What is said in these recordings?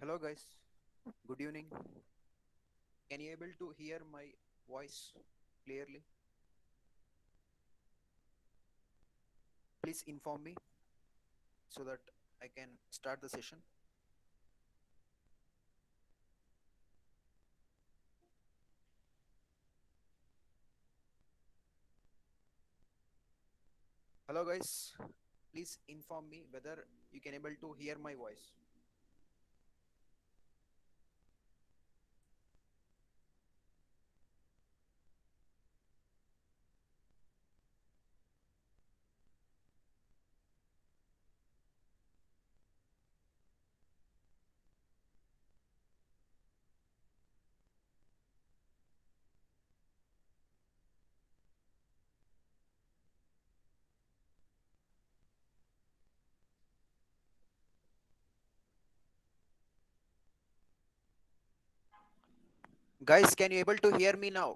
Hello guys, good evening. Can you able to hear my voice clearly? Please inform me so that I can start the session. Hello guys, please inform me whether you can able to hear my voice. Guys, can you able to hear me now?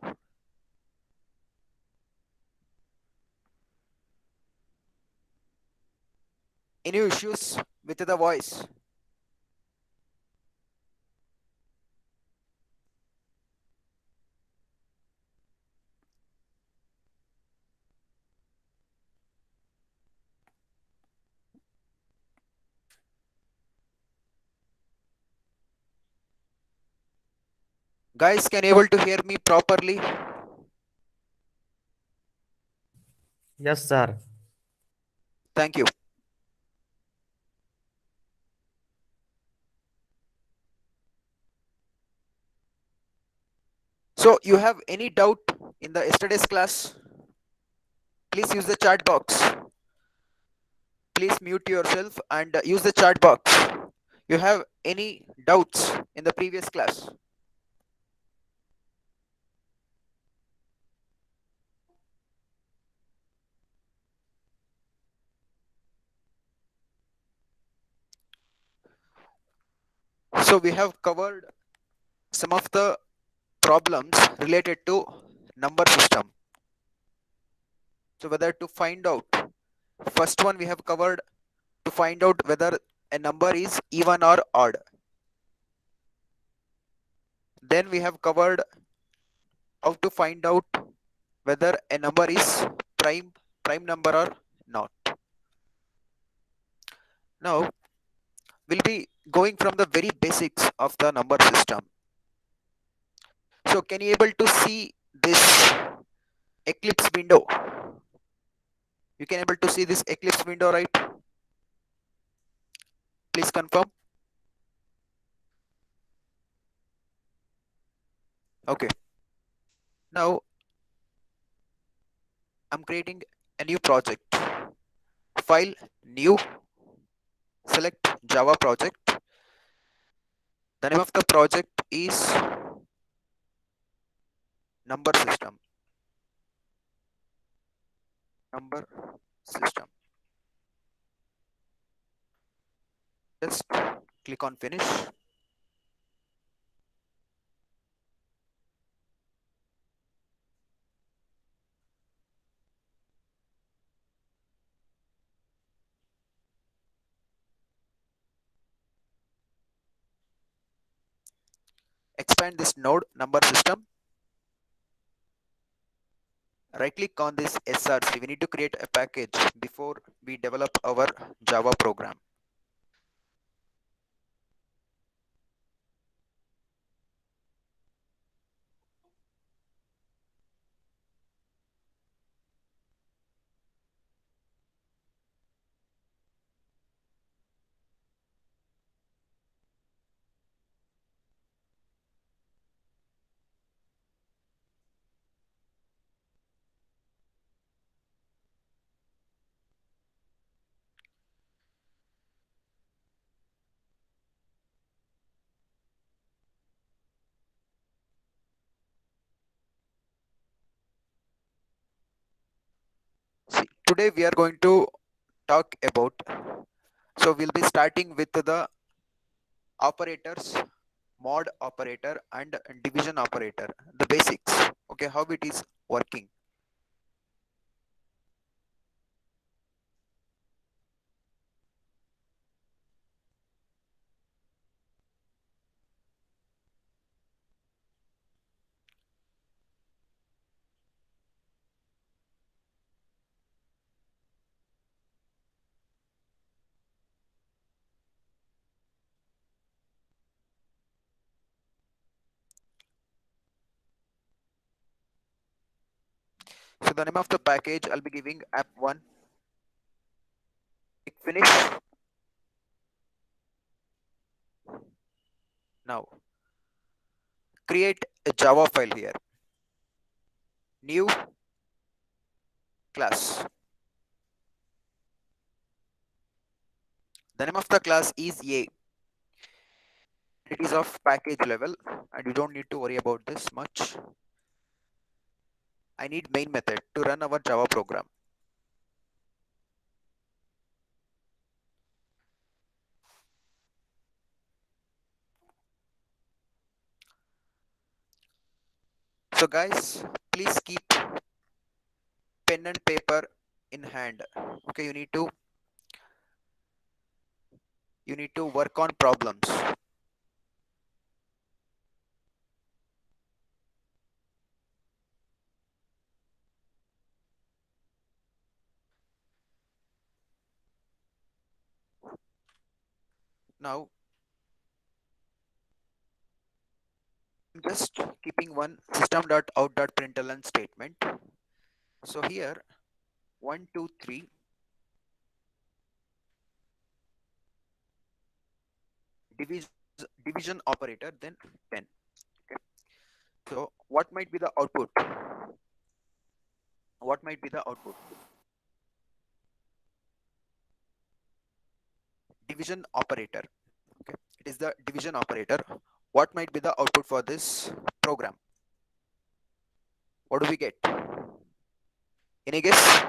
Any issues with the voice? Guys, can you able to hear me properly? Yes, sir. Thank you. So you have any doubt in the yesterday's class? Please use the chat box. Please mute yourself and use the chat box. You have any doubts in the previous class? So we have covered some of the problems related to number system. So whether to find out, first one we have covered to find out whether a number is even or odd. Then we have covered how to find out whether a number is prime number or not. Now we'll be going from the very basics of the number system. So can you able to see this eclipse window? You can able to see this eclipse window, right? Please confirm. Okay. Now I'm creating a new project. File, new, select Java project. The name of the project is number system. Number system. Just click on finish. Expand this node number system. Right click on this SRC. We need to create a package before we develop our Java program. See, today we are going to talk about, so we'll be starting with the operators, mod operator and division operator, the basics. Okay, how it is working. So the name of the package, I'll be giving app1. Click finish. Now create a Java file here. New class. The name of the class is A. It is of package level and you don't need to worry about this much. I need main method to run our Java program. So guys, please keep pen and paper in hand. Okay, you need to work on problems. Now I'm just keeping one system.out.println statement. So here 1, 2, 3 division operator, then 10. Okay. So what might be the output? What might be the output? Division operator. Okay. It is the division operator. What might be the output for this program? What do we get? Any guess?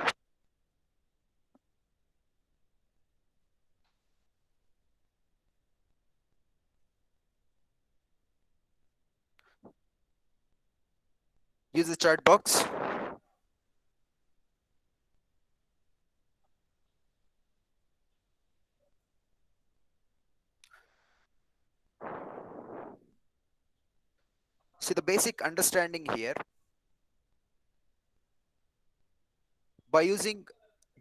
Use the chat box. See the basic understanding here by using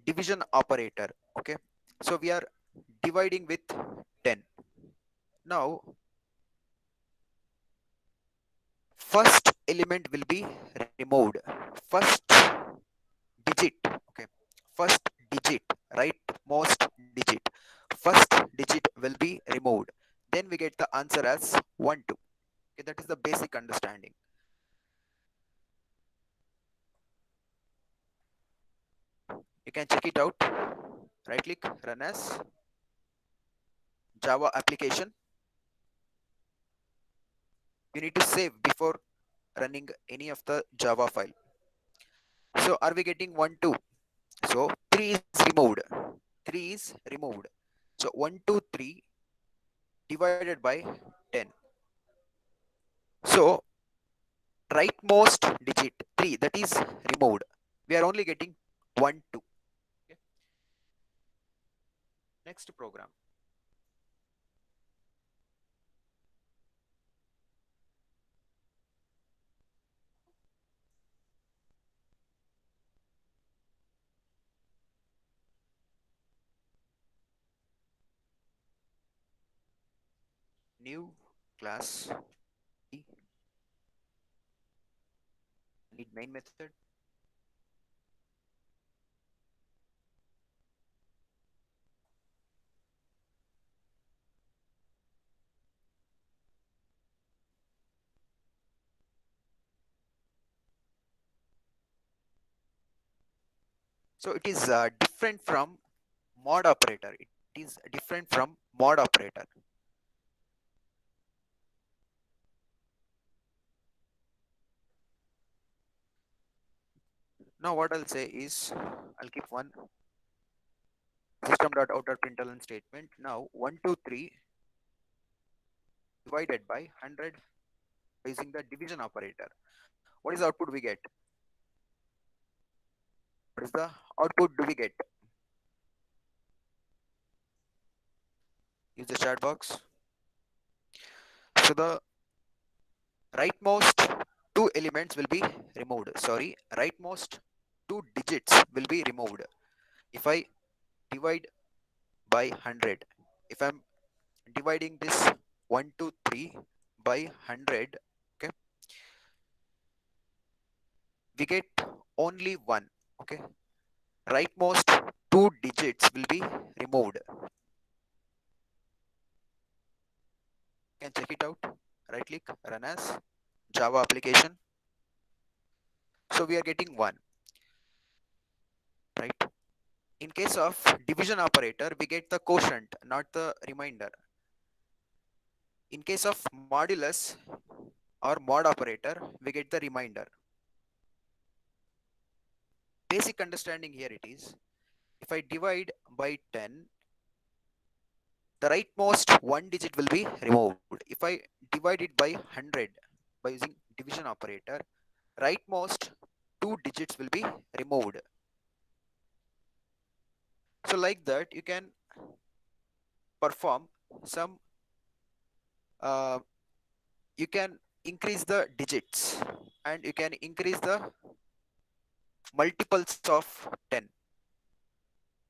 division operator. Okay. So we are dividing with 10. Now first element will be removed. First digit. Okay. First digit, right? Most digit. First digit will be removed. Then we get the answer as 1, 2. Okay, that is the basic understanding. You can check it out. Right click, run as Java application. You need to save before running any of the Java file. So are we getting 1, 2? So 3 is removed. 3 is removed. So 1, 2, 3 divided by 10. So rightmost digit 3, that is removed. We are only getting 1, 2. Okay. Next program. New class. Need main method. So it is different from mod operator. It is different from mod operator. Now what I'll say is I'll keep one system.out.println statement. Now 1, 2, 3 divided by 100 using the division operator. What is the output we get? What is the output do we get? Use the chat box. So the rightmost two elements will be removed. Sorry, rightmost two digits will be removed. If I divide by 100, if I'm dividing this 1, 2, 3 by 100, okay, we get only one. Okay, rightmost two digits will be removed. You can check it out. Right click, run as Java application. So we are getting 1, right? In case of division operator, we get the quotient, not the remainder. In case of modulus or mod operator, we get the remainder. Basic understanding here it is, if I divide by 10, the rightmost one digit will be removed. If I divide it by 100 by using division operator, rightmost two digits will be removed. So like that, you can perform some, uh, you can increase the digits and you can increase the multiples of 10.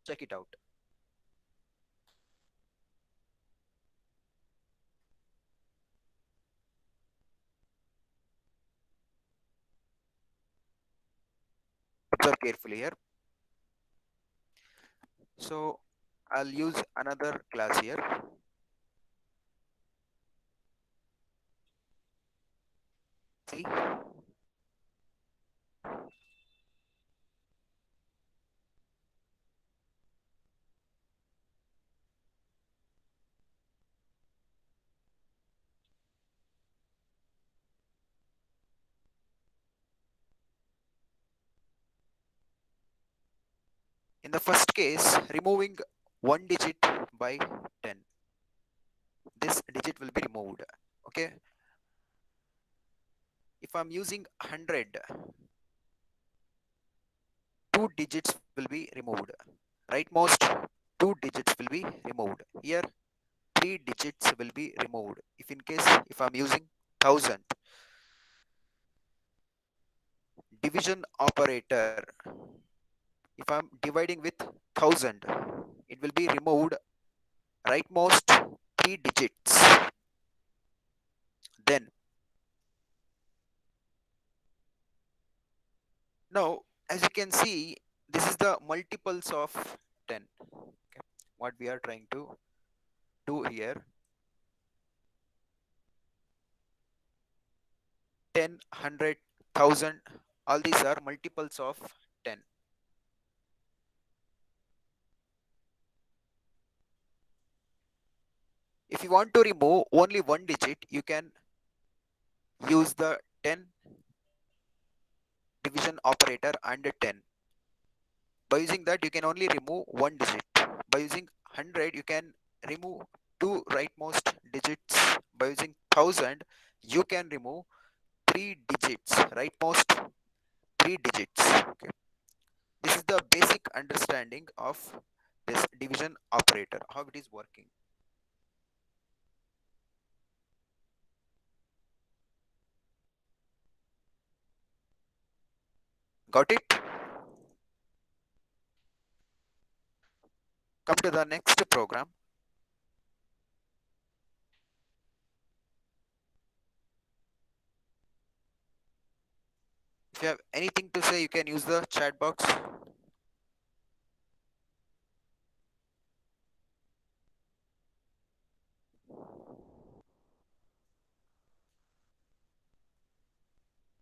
Check it out. Observe carefully here. So I'll use another class here. See, in the first case, removing one digit by 10, this digit will be removed. Okay, if I'm using 100, two digits will be removed. Rightmost two digits will be removed. Here, three digits will be removed. If I'm using 1000, division operator, if I'm dividing with 1000, it will be removed rightmost three digits. Then now, as you can see, this is the multiples of 10. Okay. What we are trying to do here, 10, 100, 1000, all these are multiples of 10. If you want to remove only one digit, you can use the 10 division operator and 10. By using that, you can only remove one digit. By using 100, you can remove two rightmost digits. By using 1000, you can remove three digits, rightmost three digits. Okay. This is the basic understanding of this division operator, how it is working. Got it? Come to the next program. If you have anything to say, you can use the chat box.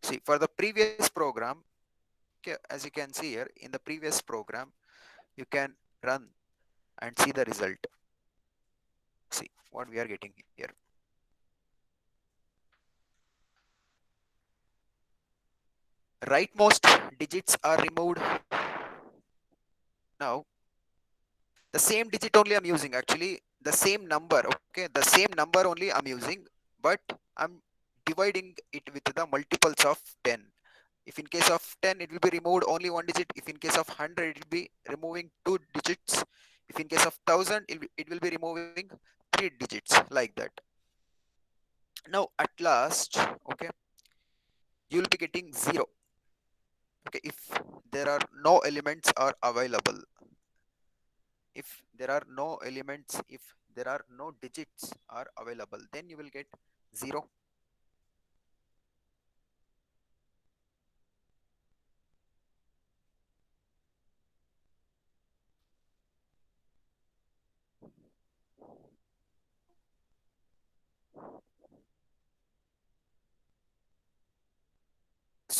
See, for the previous program, okay, as you can see here, in the previous program, you can run and see the result. See what we are getting here. Rightmost digits are removed. Now, the same digit only I'm using, actually, the same number, okay, the same number only I'm using, but I'm dividing it with the multiples of 10. If in case of 10, it will be removed only one digit. If in case of 100, it will be removing two digits. If in case of 1000, it will be removing three digits, like that. Now, at last, okay, you will be getting 0. Okay, if there are no elements are available, if there are no elements, if there are no digits are available, then you will get 0.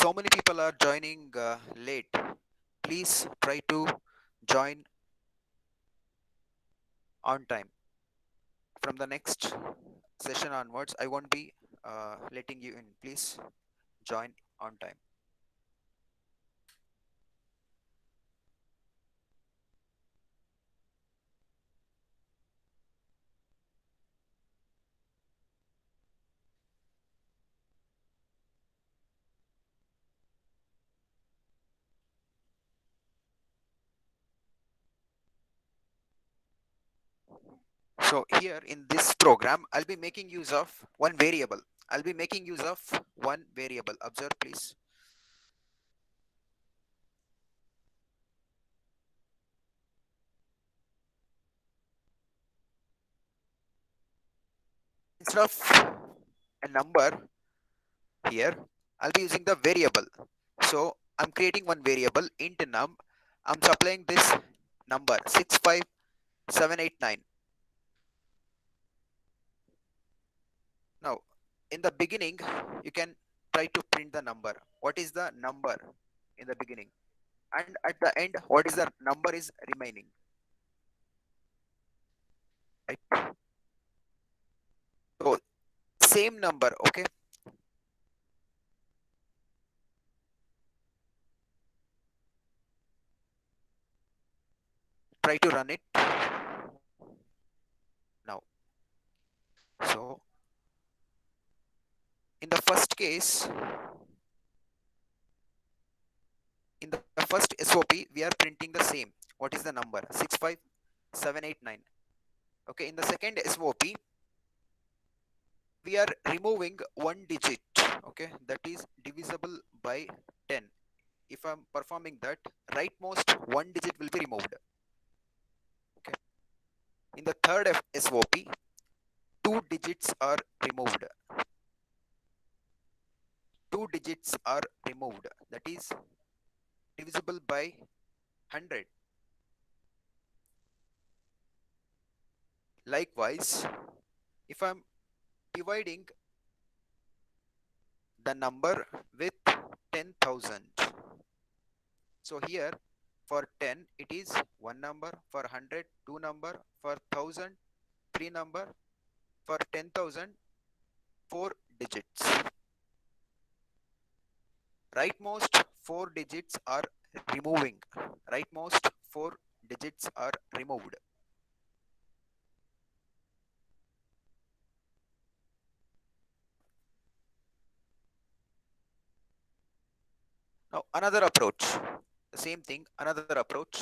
so many people are joining late. Please try to join on time. From the next session onwards, I won't be letting you in. Please join on time. So here in this program, I'll be making use of one variable. I'll be making use of one variable. Observe, please. Instead of a number here, I'll be using the variable. So I'm creating one variable int num. I'm supplying this number 65789. Now, in the beginning, you can try to print the number. What is the number in the beginning? And at the end, what is the number is remaining? Right? So same number, okay? Try to run it now. So in the first case, in the first SOP, we are printing the same. What is the number? 65789. Okay, in the second SOP, we are removing one digit. Okay, that is divisible by 10. If I'm performing that, rightmost one digit will be removed. Okay. In the third SOP, two digits are removed. Two digits are removed. That is divisible by 100. Likewise, if I'm dividing the number with 10,000, so here for 10 it is one number, for 100 two number, for 1000 three number, for 10,000 four digits. Rightmost four digits are removing. Rightmost four digits are removed. Now another approach, the same thing, another approach.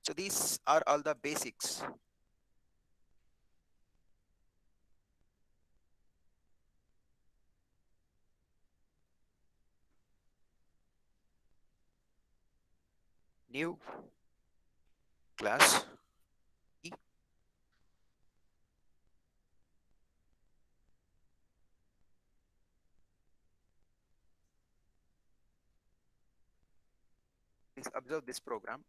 So these are all the basics. New class E. Please observe this program.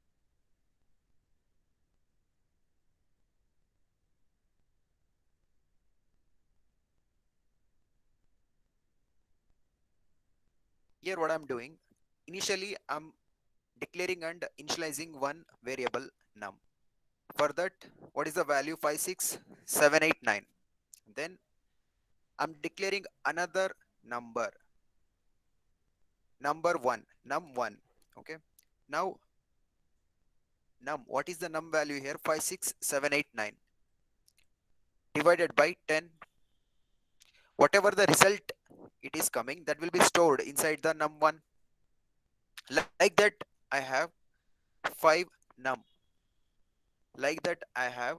Here what I'm doing, initially I'm declaring and initializing one variable num. For that, what is the value? 56789. Then I'm declaring another number, number 1, num1. Okay. Now num, what is the num value here? 56789 divided by 10. Whatever the result it is coming, that will be stored inside the num1. Like that I have 5 num. Like that I have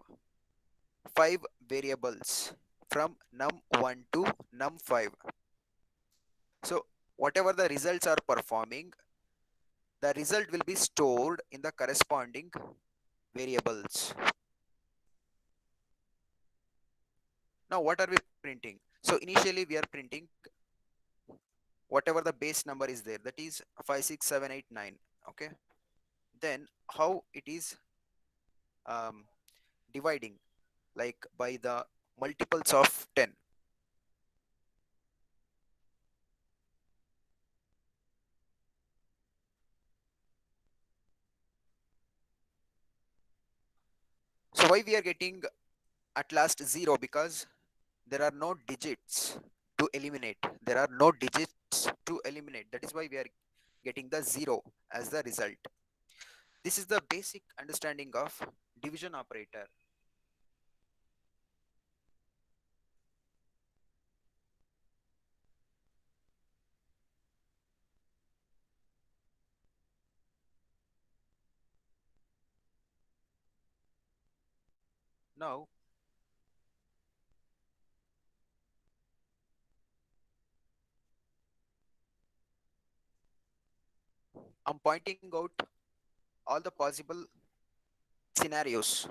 5 variables from num1 to num5. So whatever the results are performing, the result will be stored in the corresponding variables. Now what are we printing? So initially we are printing whatever the base number is there, that is 56789. Okay. Then how it is dividing, like by the multiples of 10. So why we are getting at last 0? Because there are no digits to eliminate. There are no digits to eliminate. That is why we are getting the 0 as the result. This is the basic understanding of division operator. Now I'm pointing out all the possible scenarios.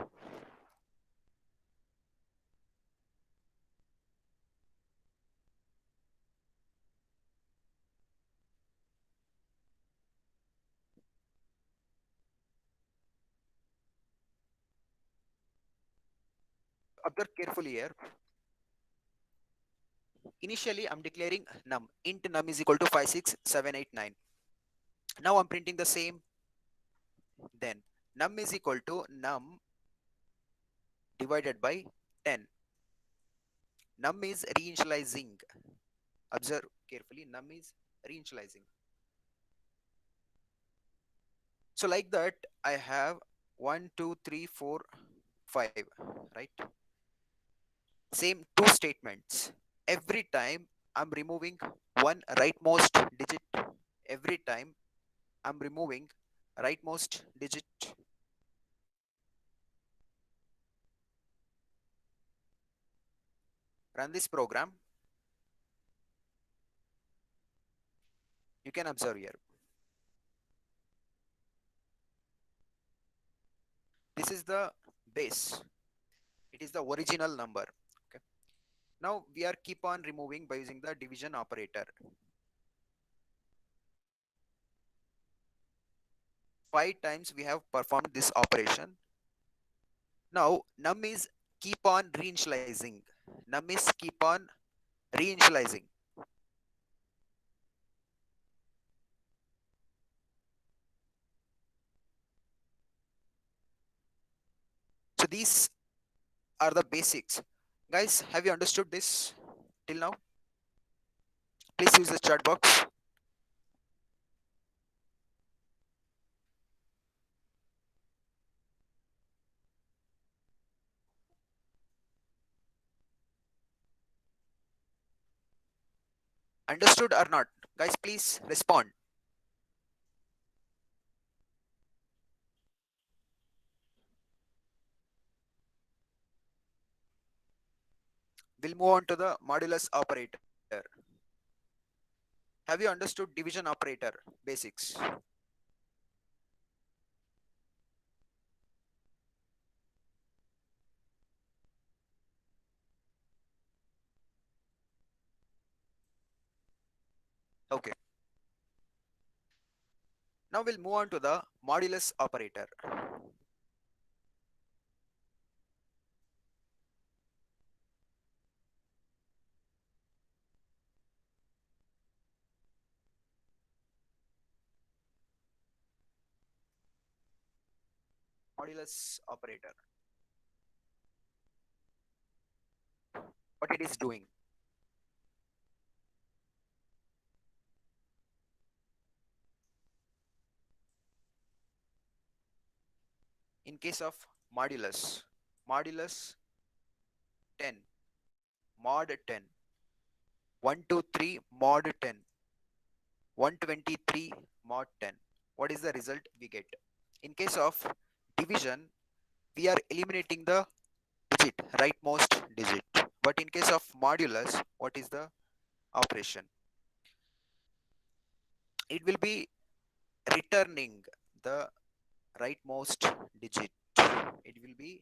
Observe carefully here. Initially, I'm declaring num. Int num is equal to 56789. Now I'm printing the same. Then num is equal to num divided by 10. Num is reinitializing. Observe carefully. Num is reinitializing. So like that, I have 1, 2, 3, 4, 5. Right? Same two statements. Every time I'm removing one rightmost digit. Every time I'm removing rightmost digit. Run this program. You can observe here. This is the base. It is the original number. Okay. Now we are keep on removing by using the division operator. 5 times we have performed this operation. Now num is keep on reinitializing. Num is keep on reinitializing. So these are the basics. Guys, have you understood this till now? Please use the chat box. Understood or not? Guys, please respond. We'll move on to the modulus operator. Have you understood division operator basics? Okay. Now we'll move on to the modulus operator. Modulus operator. What it is doing? In case of modulus, modulus 10, mod 10, 123 mod 10, 123 mod 10. What is the result we get? In case of division, we are eliminating the digit, rightmost digit. But in case of modulus, what is the operation? It will be returning the rightmost digit. It will be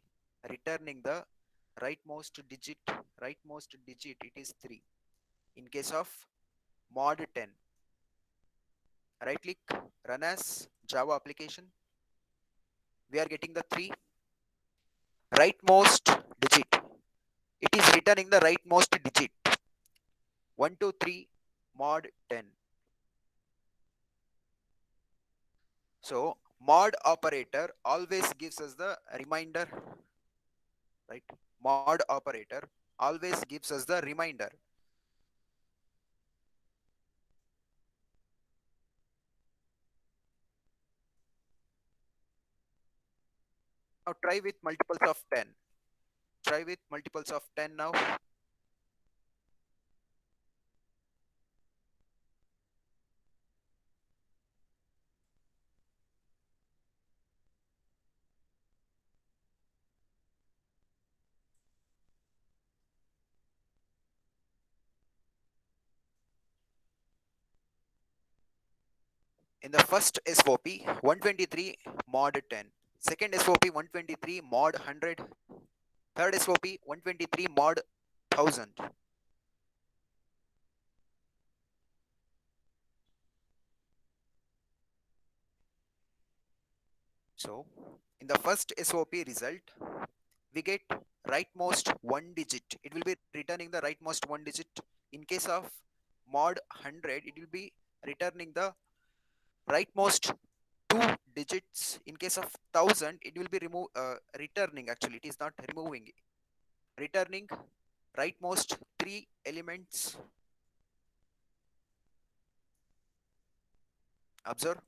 returning the rightmost digit. Rightmost digit, it is 3. In case of mod 10, right click, run as Java application. We are getting the 3 rightmost digit. It is returning the rightmost digit. 123 mod 10. So mod operator always gives us the reminder right? Mod operator always gives us the reminder. Now try with multiples of 10. Try with multiples of 10 now. In the first SOP, 123 mod 10. Second SOP, 123 mod 100. Third SOP, 123 mod 1000. So, in the first SOP result, we get rightmost one digit. It will be returning the rightmost one digit. In case of mod 100, it will be returning the rightmost two digits. In case of 1000, it will be returning, actually it is not removing, returning rightmost three elements. Observe.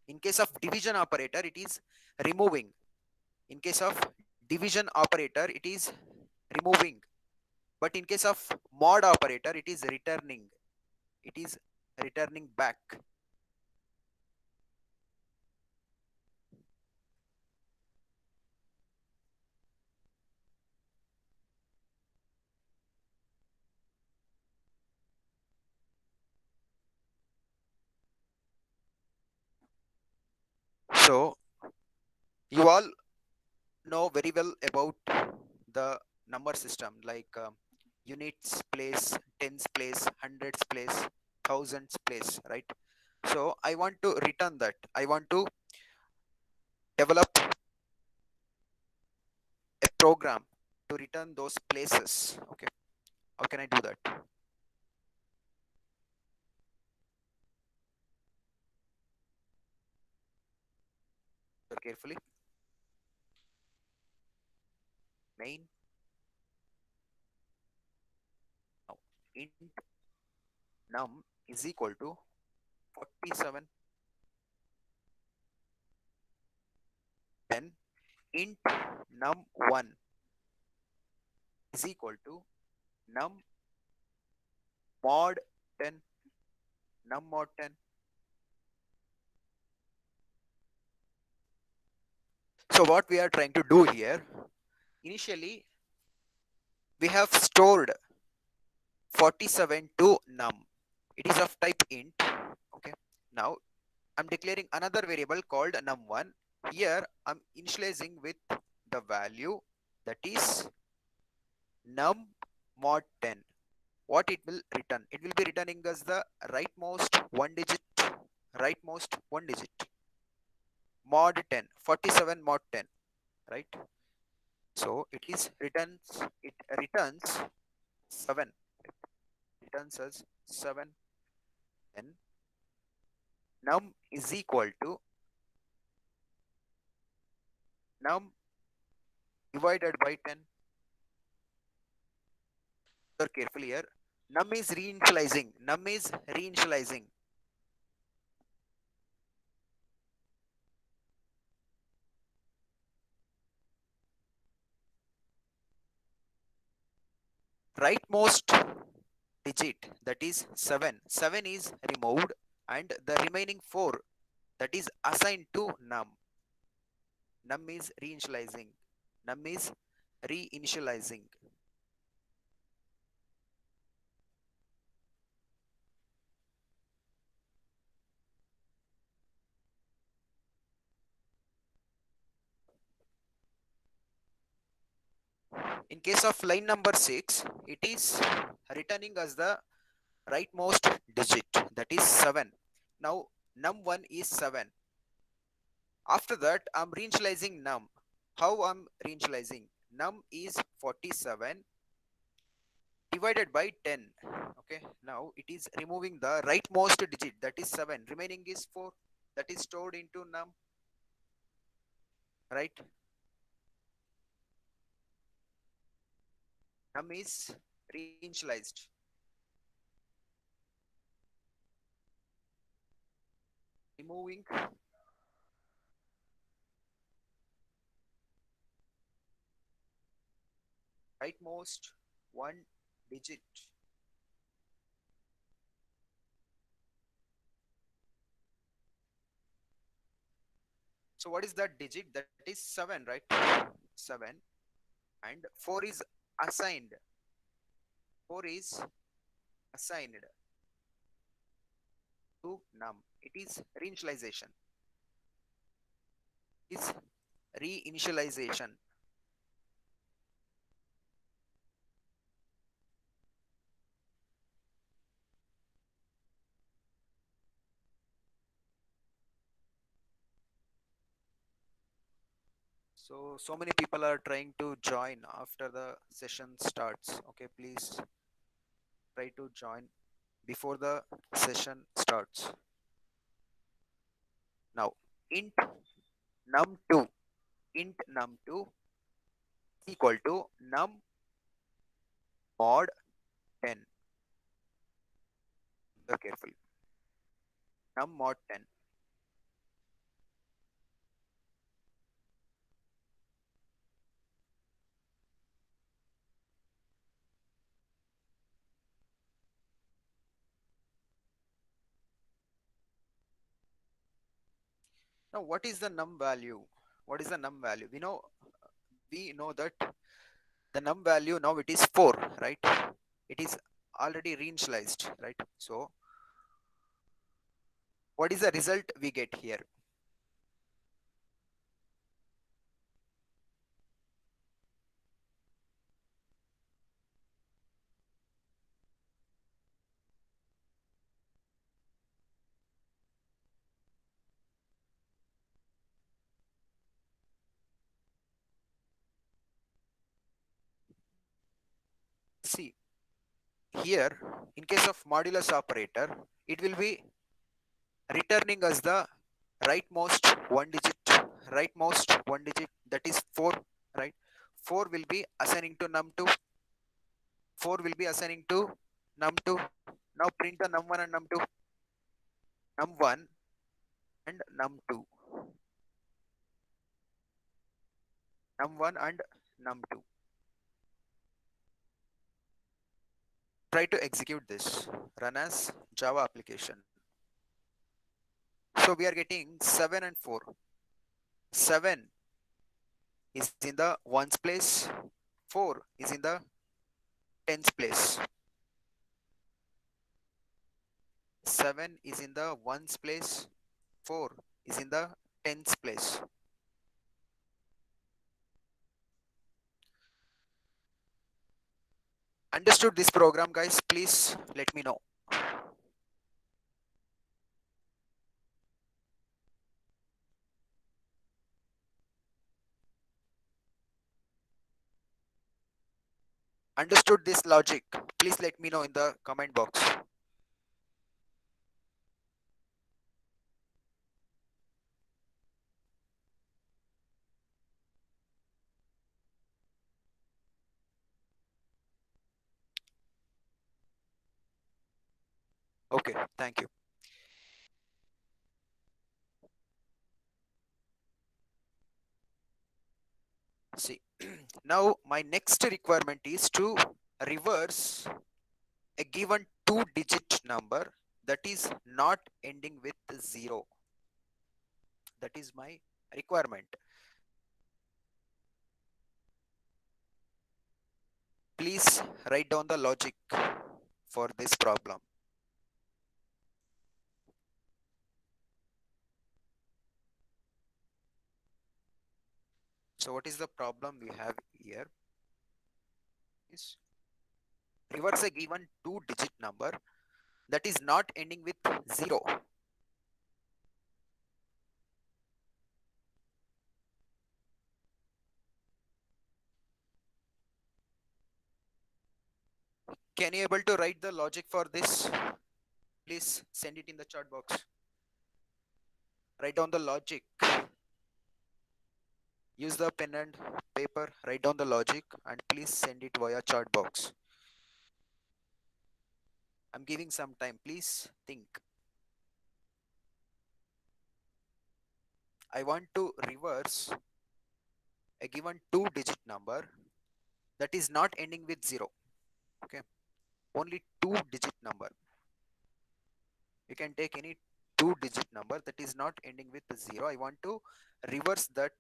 In case of division operator, it is removing. In case of division operator, it is removing. But in case of mod operator, it is returning. It is returning back. So you all know very well about the number system, like units place, tens place, hundreds place, thousands place, right? So I want to return that. I want to develop a program to return those places. Okay, how can I do that? Carefully. Main. Now int num is equal to 47. Then int num1 is equal to num mod 10. Num mod 10. So what we are trying to do here, initially we have stored 47 to num. It is of type int. Okay. Now I'm declaring another variable called num1. Here I'm initializing with the value that is num mod 10. What it will return? It will be returning as the rightmost one digit, rightmost one digit. Mod 10, 47 mod 10, right? So it returns 7. Returns as 7. Then num is equal to num divided by 10. Observe carefully here. Num is reinitializing. Num is reinitializing. Rightmost digit, that is 7. 7 is removed and the remaining 4, that is assigned to num. Num is reinitializing. Num is reinitializing. In case of line number 6, it is returning as the rightmost digit, that is 7. Now num1 is 7. After that I'm reinitializing num. How I'm reinitializing? Num is 47 divided by 10. Okay, now it is removing the rightmost digit, that is 7. Remaining is 4, that is stored into num, right? num is reinitialized. Removing rightmost one digit. So what is that digit? That is 7, right? 7. And 4 is assigned. 4 is assigned to num. It is reinitialization. Is reinitialization. So many people are trying to join after the session starts. Okay, please try to join before the session starts. Now, int num2, int num2 is equal to num mod 10. Very carefully. Num mod 10. Now, what is the num value? What is the num value? We know that the num value now it is 4, right? It is already reinitialized, right? So, what is the result we get here? See, here, in case of modulus operator, it will be returning us the rightmost one digit, that is 4, right? 4 will be assigning to num2, 4 will be assigning to num2. Now print the num1 and num2, num1 and num2, num1 and num2. Try to execute this, run as Java application. So we are getting 7 and 4. 7 is in the ones place, 4 is in the tens place. 7 is in the ones place, 4 is in the tens place. Understood this program, guys? Please let me know. Understood this logic? Please let me know in the comment box. Okay, thank you. See, now my next requirement is to reverse a given 2-digit number that is not ending with 0. That is my requirement. Please write down the logic for this problem. So what is the problem we have here? Is reverse a given 2-digit number that is not ending with 0. Can you able to write the logic for this? Please send it in the chat box. Write down the logic. Use the pen and paper, write down the logic, and please send it via chat box. I'm giving some time. Please think. I want to reverse a given two-digit number that is not ending with zero. Okay, only two-digit number. You can take any two-digit number that is not ending with zero. I want to reverse that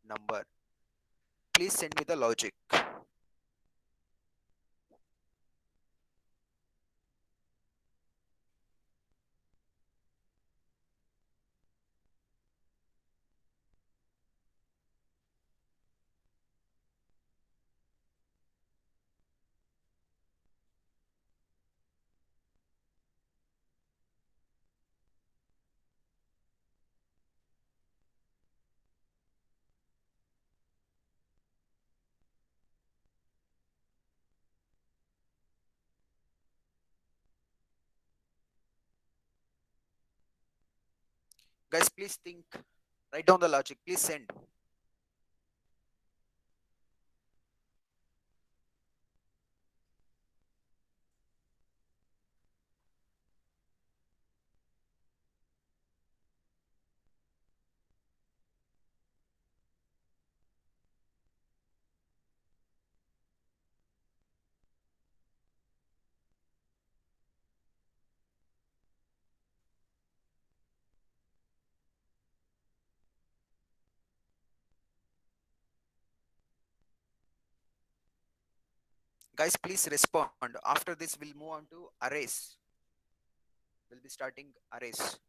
number. Please send me the logic. Guys, please think. Write down the logic. Please send. Guys, please respond. After this, we'll move on to arrays. We'll be starting arrays.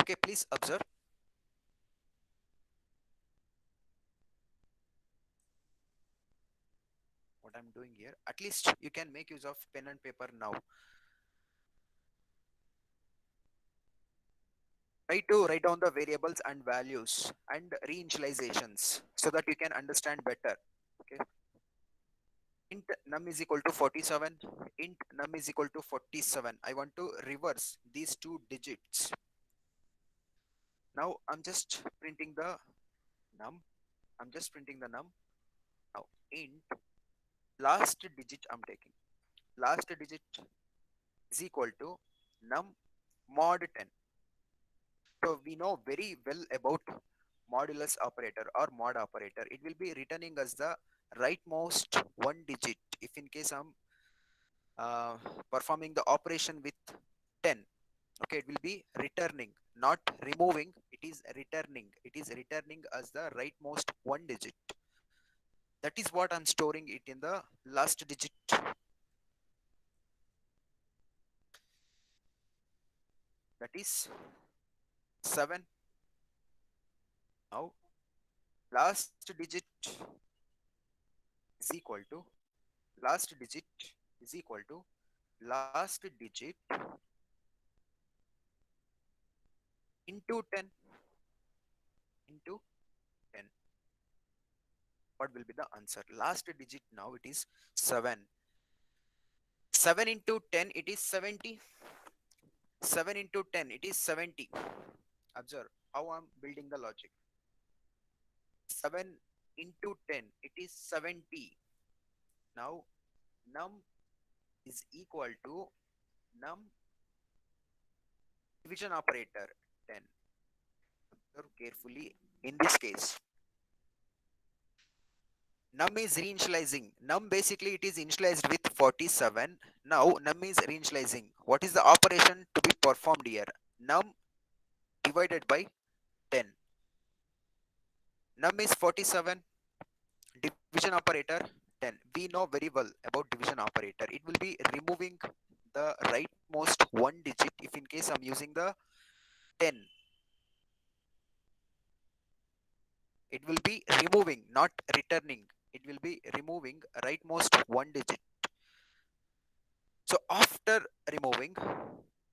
Okay, please observe what I'm doing here. At least you can make use of pen and paper now. Try to write down the variables and values and reinitializations so that you can understand better. Okay. Int num is equal to 47. Int num is equal to 47. I want to reverse these two digits. Now I'm just printing the num. I'm just printing the num. Now int last digit I'm taking. Last digit is equal to num mod 10. So we know very well about modulus operator or mod operator. It will be returning as the rightmost one digit if in case I'm uh, performing the operation with 10. Okay, it will be returning, not removing. It is returning. It is returning as the rightmost one digit. That is what I'm storing it in the last digit. That is 7. Now last digit is equal to last digit is equal to last digit into 10 into 10. What will be the answer? Last digit now it is 7. 7 into 10 it is 70. 7 into 10 it is 70. Observe how I'm building the logic. 7 into 10 it is 70. Now num is equal to num division operator 10. Observe carefully in this case. Num is reinitializing. Num basically it is initialized with 47. Now num is reinitializing. What is the operation to be performed here? Num divided by 10. Num is 47. Division operator 10. We know very well about division operator. It will be removing the rightmost one digit if in case I'm using the 10. It will be removing, not returning. It will be removing rightmost one digit. So after removing,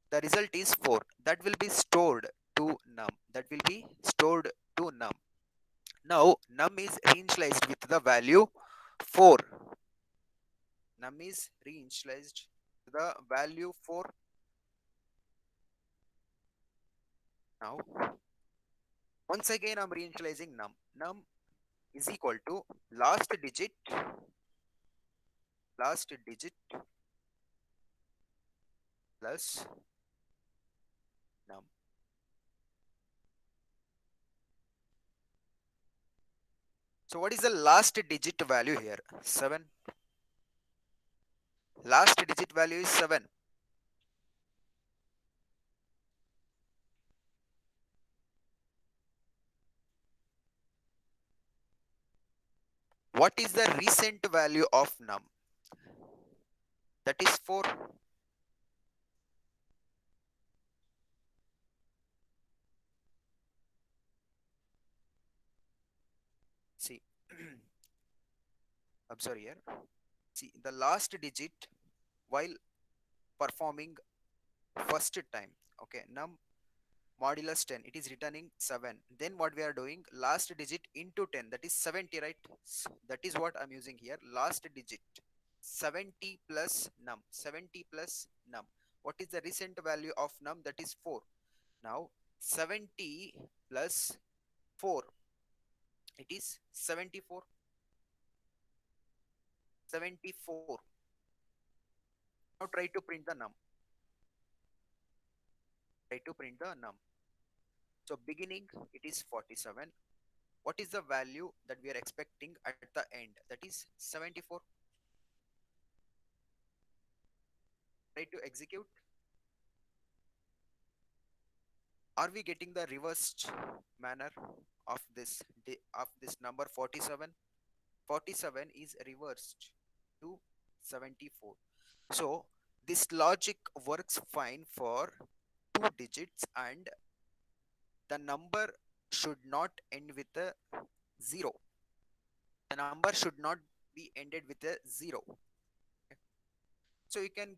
the result is 4. That will be stored to num. That will be stored to num. Now num is reinitialized with the value 4. Num is reinitialized to the value 4. Now once again I'm reinitializing num. Num is equal to last digit plus num. So what is the last digit value here? 7. Last digit value is 7. What is the recent value of num? That is 4. See, observe here. See, the last digit while performing first time. Okay, num modulus 10, it is returning 7. Then what we are doing, last digit into 10, that is 70, right? That is what I'm using here, last digit 70 plus num. 70 plus num. What is the recent value of num? That is 4. Now 70 plus 4, it is 74. 74. Now try to print the num. Try to print the num. So beginning it is 47. What is the value that we are expecting at the end? That is 74. Try to execute. Are we getting the reversed manner of this number 47? 47 is reversed to 74. So this logic works fine for 2 digits, and the number should not end with a 0. The number should not be ended with a 0. Okay. So you can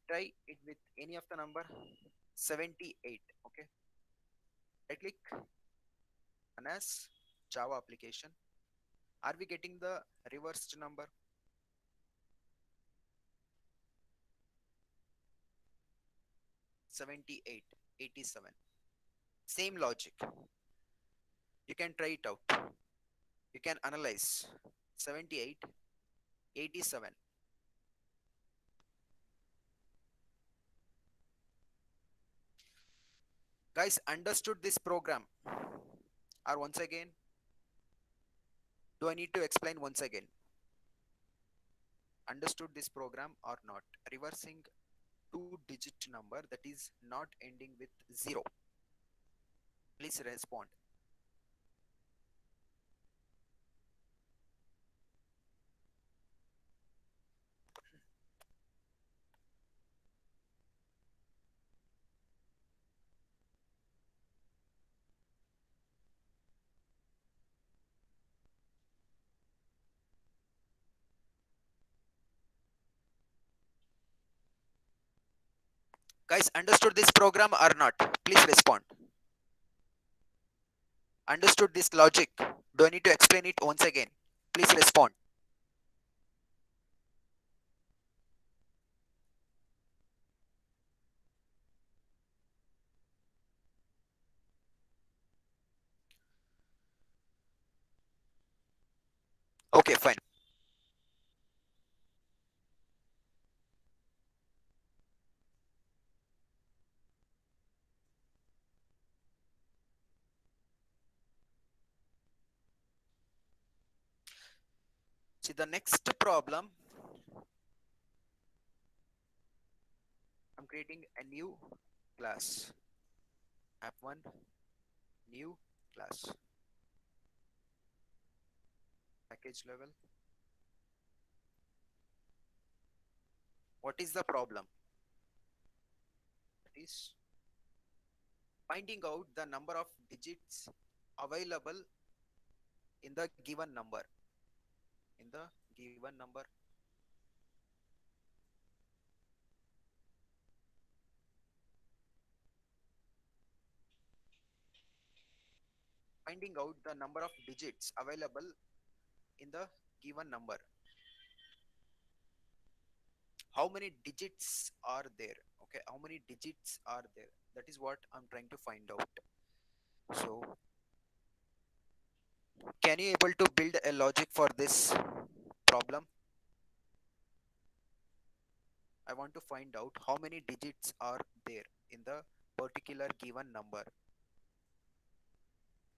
try it with any of the number 78. Okay, right click and as Java application. Are we getting the reversed number? 78, 87. Same logic. You can try it out. You can analyze 78, 87. Guys, understood this program? Or once again, do I need to explain once again? Understood this program or not? Reversing 2-digit number that is not ending with 0. Please respond. Guys, understood this program or not? Please respond. Understood this logic? Do I need to explain it once again? Please respond. Okay, fine. See, the next problem, I'm creating a new class. App1, new class. Package level. What is the problem? That is finding out the number of digits available in the given number. In the given number. finding out the number of digits available in the given number. How many digits are there? Okay, how many digits are there? That is what I'm trying to find out. So can you able to build a logic for this problem? I want to find out how many digits are there in the particular given number.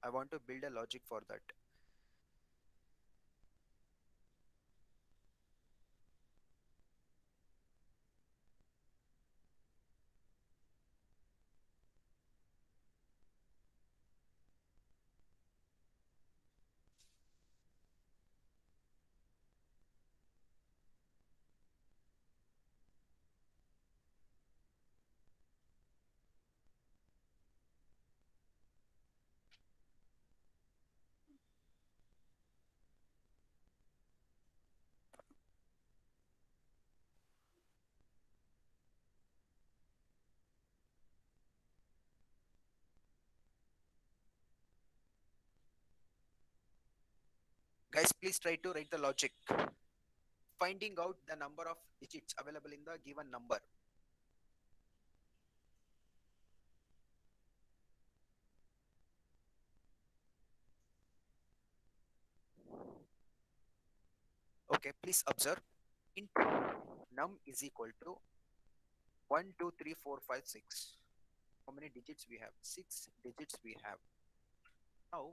I want to build a logic for that. Guys, please try to write the logic. Finding out the number of digits available in the given number. Okay, please observe. Int num is equal to 1, 2, 3, 4, 5, 6. How many digits we have? 6 digits we have. Now,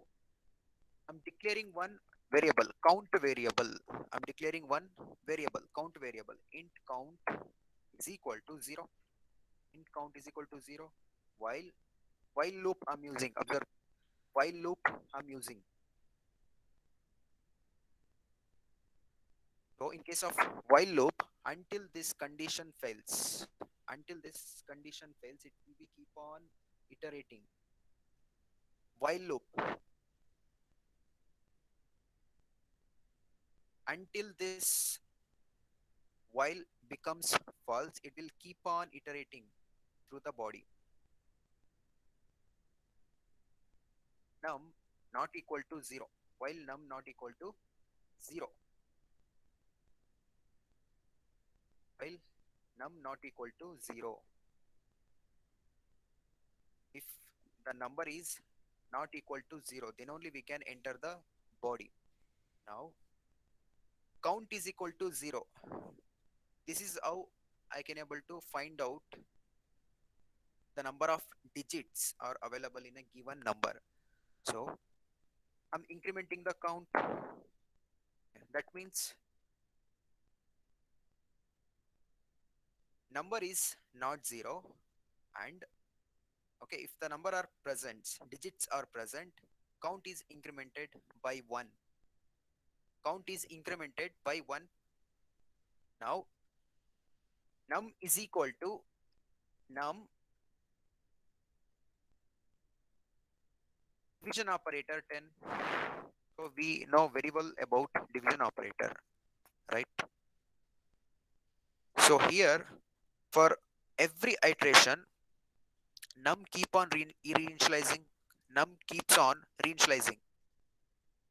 I'm declaring one variable, count variable. I'm declaring one variable, count variable. Int count is equal to 0. Int count is equal to 0. While loop I'm using. Observe, while loop I'm using. So in case of while loop, until this condition fails, it will be keep on iterating. While loop, until this while becomes false, it will keep on iterating through the body. Num not equal to 0. While num not equal to 0. While num not equal to 0. If the number is not equal to 0, then only we can enter the body. Now, count is equal to 0. This is how I can able to find out the number of digits are available in a given number. So I'm incrementing the count. That means number is not 0, and okay, if the number are present, digits are present, count is incremented by 1. Count is incremented by 1. Now num is equal to num division operator 10. So we know very well about division operator, right? So here for every iteration, num keep on reinitializing, num keeps on reinitializing.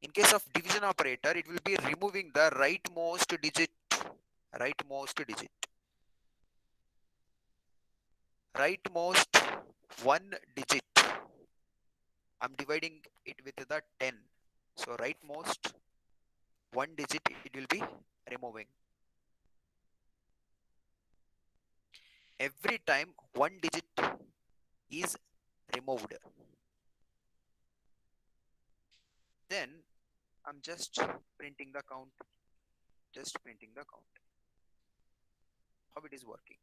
In case of division operator, it will be removing the rightmost digit, rightmost one digit. I'm dividing it with the 10. So rightmost one digit it will be removing. Every time one digit is removed, then I'm just printing the count. How it is working.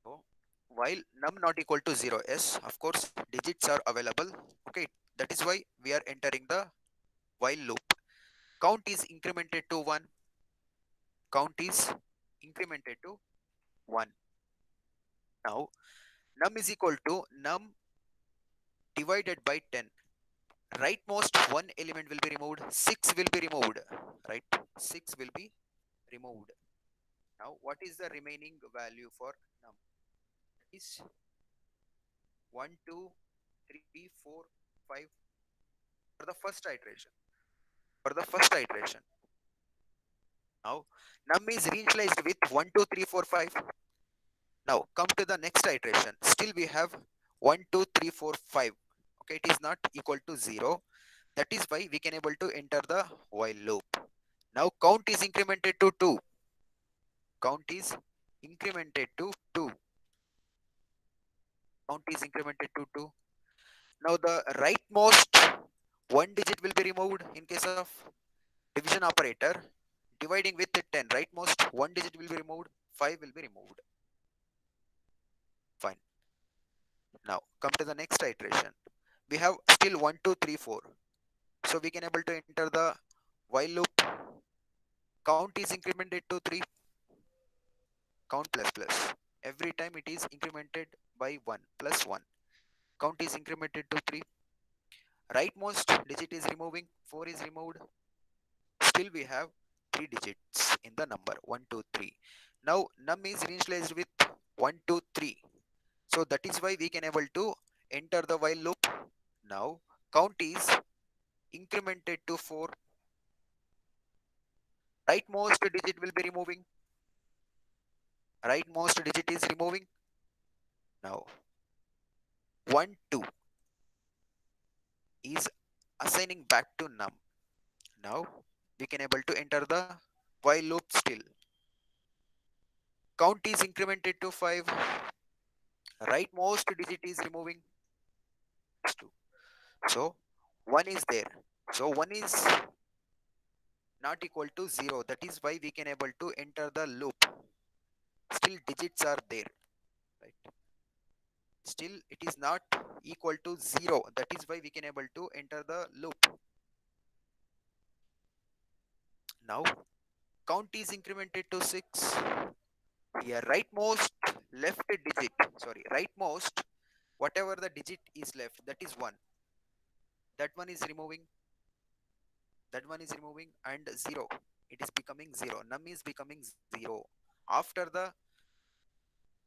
So while num not equal to 0, yes, of course, digits are available. Okay, that is why we are entering the while loop. Count is incremented to 1. Count is incremented to 1. Now, num is equal to num divided by 10. Rightmost one element will be removed. 6 will be removed. Right? 6 will be removed. Now, what is the remaining value for num? Is 1 2 3 4 5 for the first iteration. For the first iteration. Now num is reinitialized with 1 2 3 4 5. Now come to the next iteration. Still we have 1 2 3 4 5. Okay, it is not equal to 0. That is why we can able to enter the while loop. Now count is incremented to 2. Count is incremented to 2. Count is incremented to 2. Now the rightmost one digit will be removed in case of division operator. Dividing with 10, rightmost one digit will be removed, 5 will be removed. Fine. Now come to the next iteration. We have still 1 2 3 4. So we can able to enter the while loop. Count is incremented to 3. Count plus plus. Every time it is incremented by 1 plus 1. Count is incremented to 3. Rightmost digit is removing, 4 is removed. Still we have 3 digits in the number 1 2 3. Now num is initialized with 1 2 3. So that is why we can able to enter the while loop. Now count is incremented to 4. Rightmost digit will be removing. Rightmost digit is removing. Now 1 2 is assigning back to num. Now we can able to enter the while loop still. Count is incremented to 5. Rightmost digit is removing. 2. So 1 is there. So 1 is not equal to 0. That is why we can able to enter the loop. Still digits are there. Right? Still it is not equal to 0. That is why we can able to enter the loop. Now count is incremented to 6. Here rightmost left digit, rightmost whatever the digit is left, that is 1. That one is removing. That one is removing and 0. It is becoming 0. Num is becoming 0. After the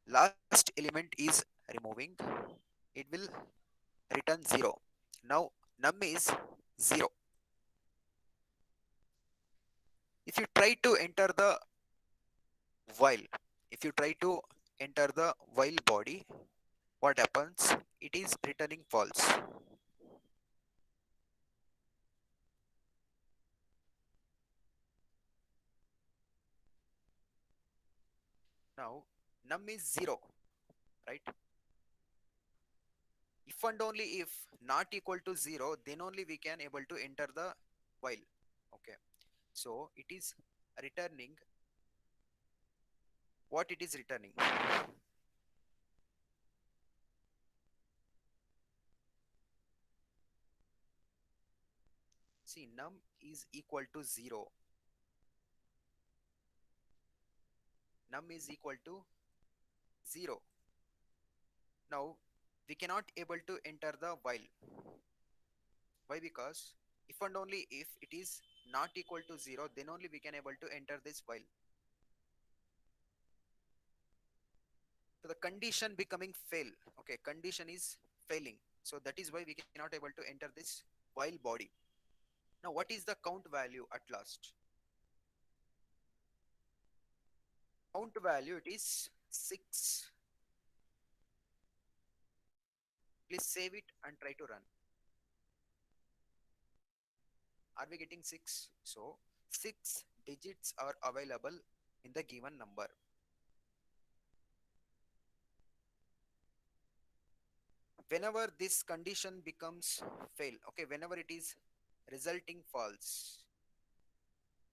last element is removing, it will return 0. Now num is 0. If you try to enter the while, if you try to enter the while body, what happens? It is returning false. Now num is 0, right? If and only if not equal to 0, then only we can able to enter the while. Okay, so it is returning what it is returning. See, num is equal to 0. Num is equal to 0. Now we cannot able to enter the while. Why? Because if and only if it is not equal to 0, then only we can able to enter this while. So the condition becoming fail. Okay, condition is failing. So that is why we cannot able to enter this while body. Now what is the count value at last? Count value, it is 6. Please save it and try to run. Are we getting 6? So 6 digits are available in the given number. Whenever this condition becomes fail, okay, whenever it is resulting false,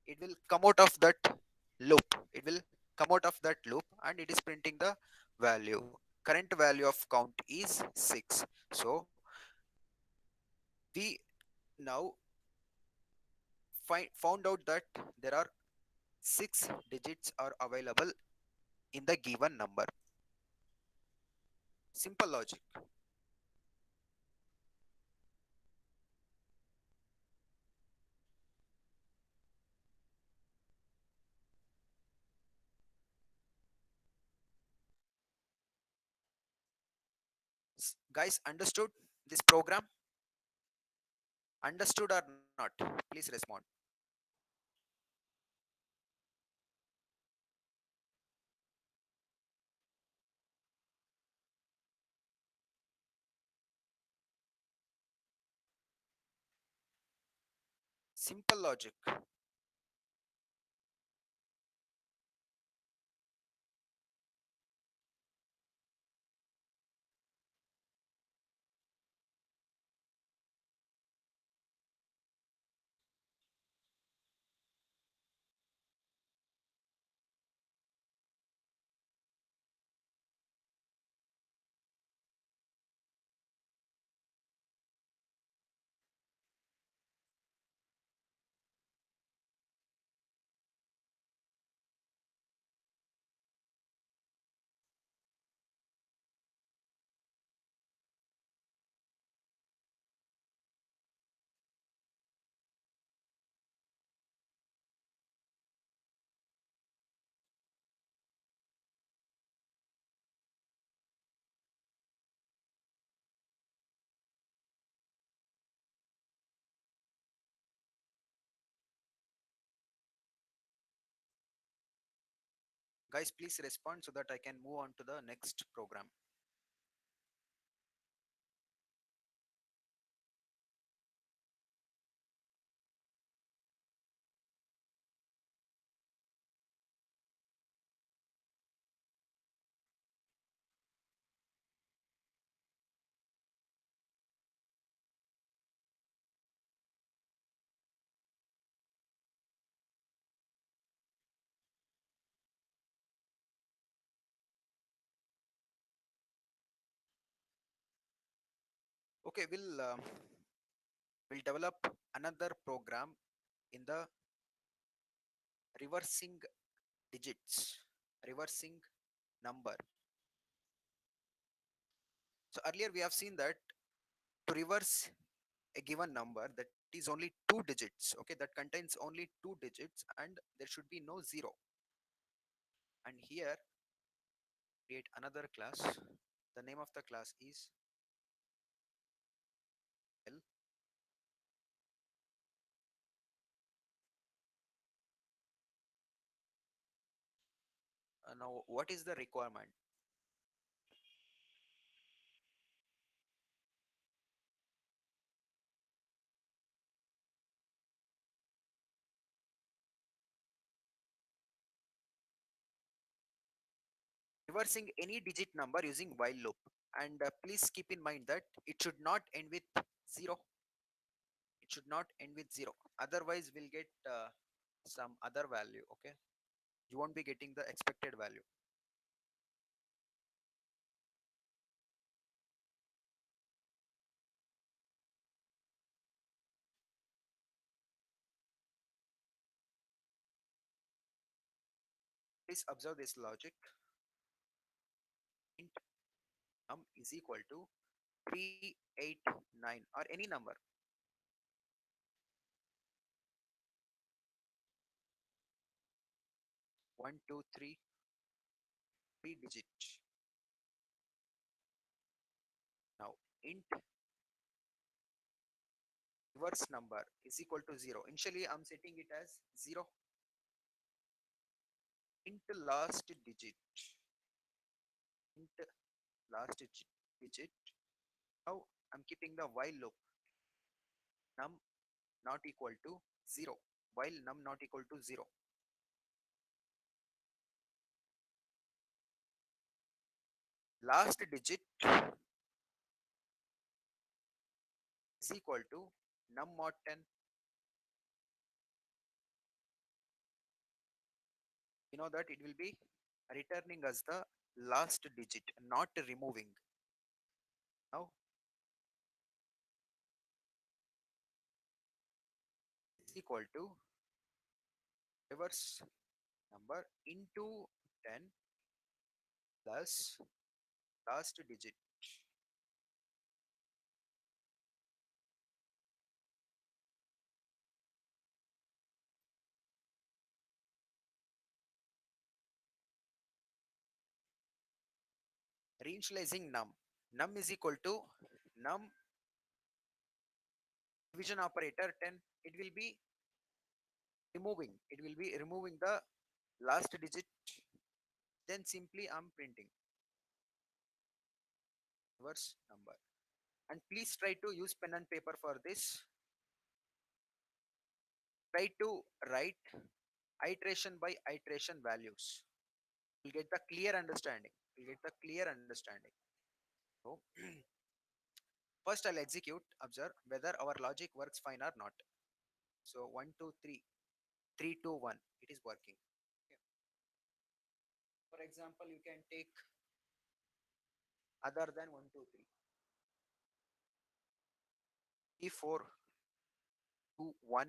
it will come out of that loop. It will come out of that loop and it is printing the value. Current value of count is 6. So we now found out that there are 6 digits are available in the given number. Simple logic. Guys, understood this program? Understood or not? Please respond. Simple logic. Guys, please respond so that I can move on to the next program. Okay, we'll develop another program in the reversing digits, reversing number. So earlier we have seen that to reverse a given number that is only two digits, okay, that contains only two digits and there should be no zero. And here create another class. The name of the class is L. Now what is the requirement? Reversing any digit number using while loop. And please keep in mind that it should not end with 0. It should not end with 0. Otherwise we'll get some other value, okay? You won't be getting the expected value. Please observe this logic. Int num is equal to 389 or any number. 1, 2, 3, 3 digit. Now int reverse number is equal to 0. Initially I'm setting it as 0. Int last digit. Int last digit. Now I'm keeping the while loop. Num not equal to 0. While num not equal to 0. Last digit is equal to num mod 10. You know that it will be returning as the last digit, not removing. Now is equal to reverse number into 10 plus last digit. Reinitializing num. num is equal to num division operator 10. It will be removing the last digit, then simply I'm printing reverse number. And please try to use pen and paper for this. Try to write iteration by iteration values. You'll get the clear understanding. You'll get the clear understanding. So first I'll execute, observe whether our logic works fine or not. So 1, 2, 3, 3, 2, 1, it is working. Okay. For example, you can take other than 1, 2, 3. 3, 4, 2, 1,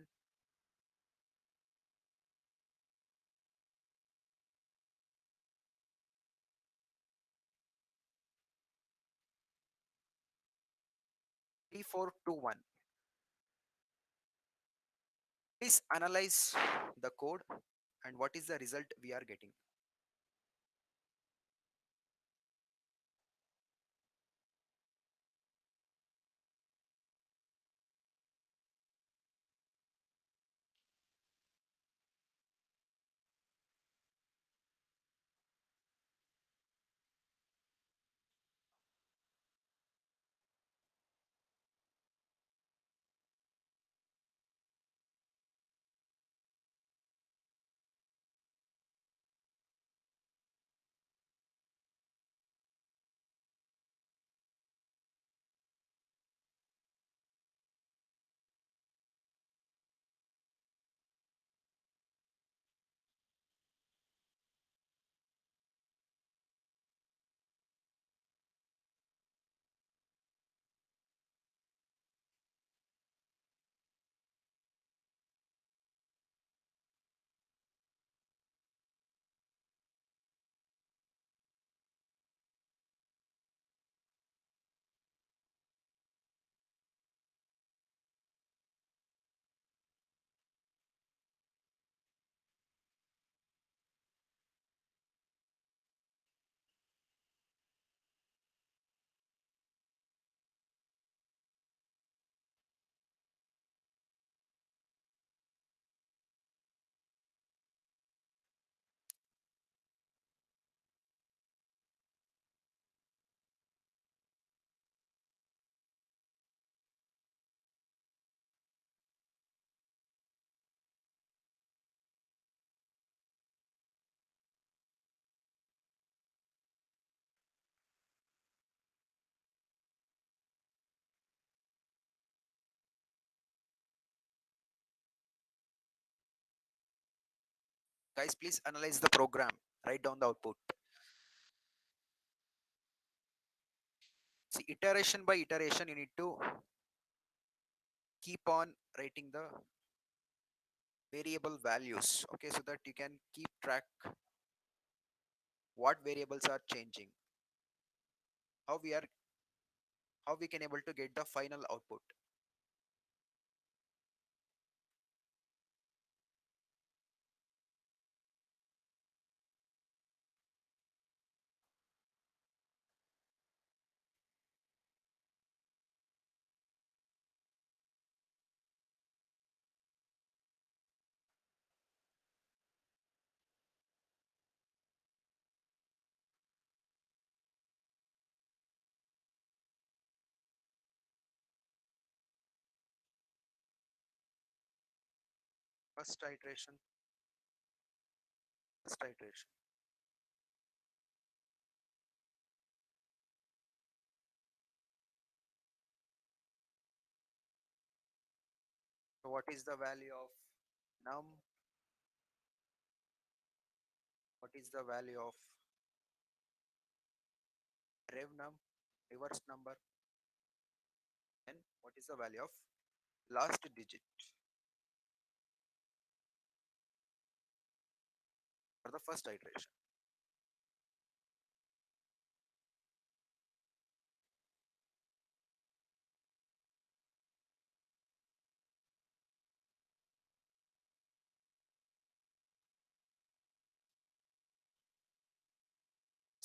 3, 4, 2, 1. Please analyze the code and what is the result we are getting. Guys, please analyze the program. Write down the output. See, iteration by iteration, you need to keep on writing the variable values. Okay, so that you can keep track what variables are changing, how we are how we can able to get the final output. First iteration, first iteration. So what is the value of num? What is the value of rev num, reverse number? And what is the value of last digit for the first iteration?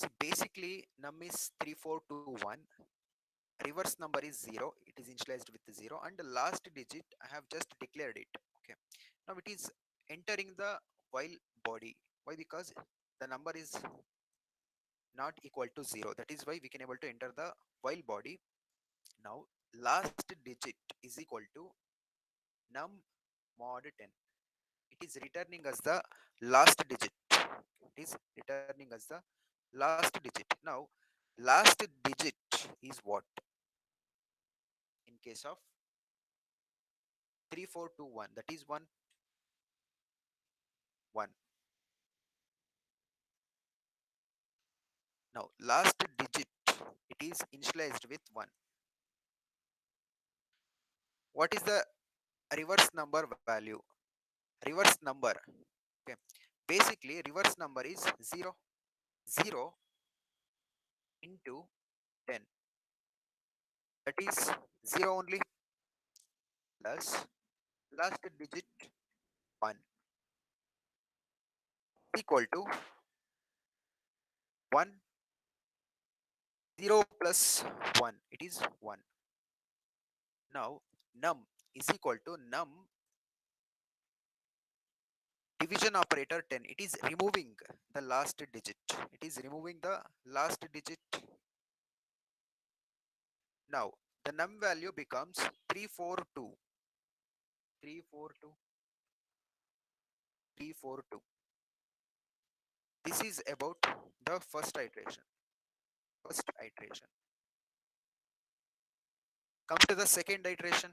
So basically num is 3421, reverse number is 0, it is initialized with 0, and the last digit I have just declared it. Okay, now it is entering the while body. Why? Because the number is not equal to 0, that is why we can able to enter the while body. Now last digit is equal to num mod 10. It is returning as the last digit. It is returning as the last digit. Now last digit is what? In case of 3421, that is 1 1. Now last digit, it is initialized with 1. What is the reverse number value? Reverse number. Okay. Basically reverse number is 0. 0 into 10. That is 0 only, plus last digit 1 equal to 1. 0 plus 1. It is 1. Now num is equal to num division operator 10. It is removing the last digit. It is removing the last digit. Now the num value becomes 342. 342. 342. This is about the first iteration. First iteration. Come to the second iteration.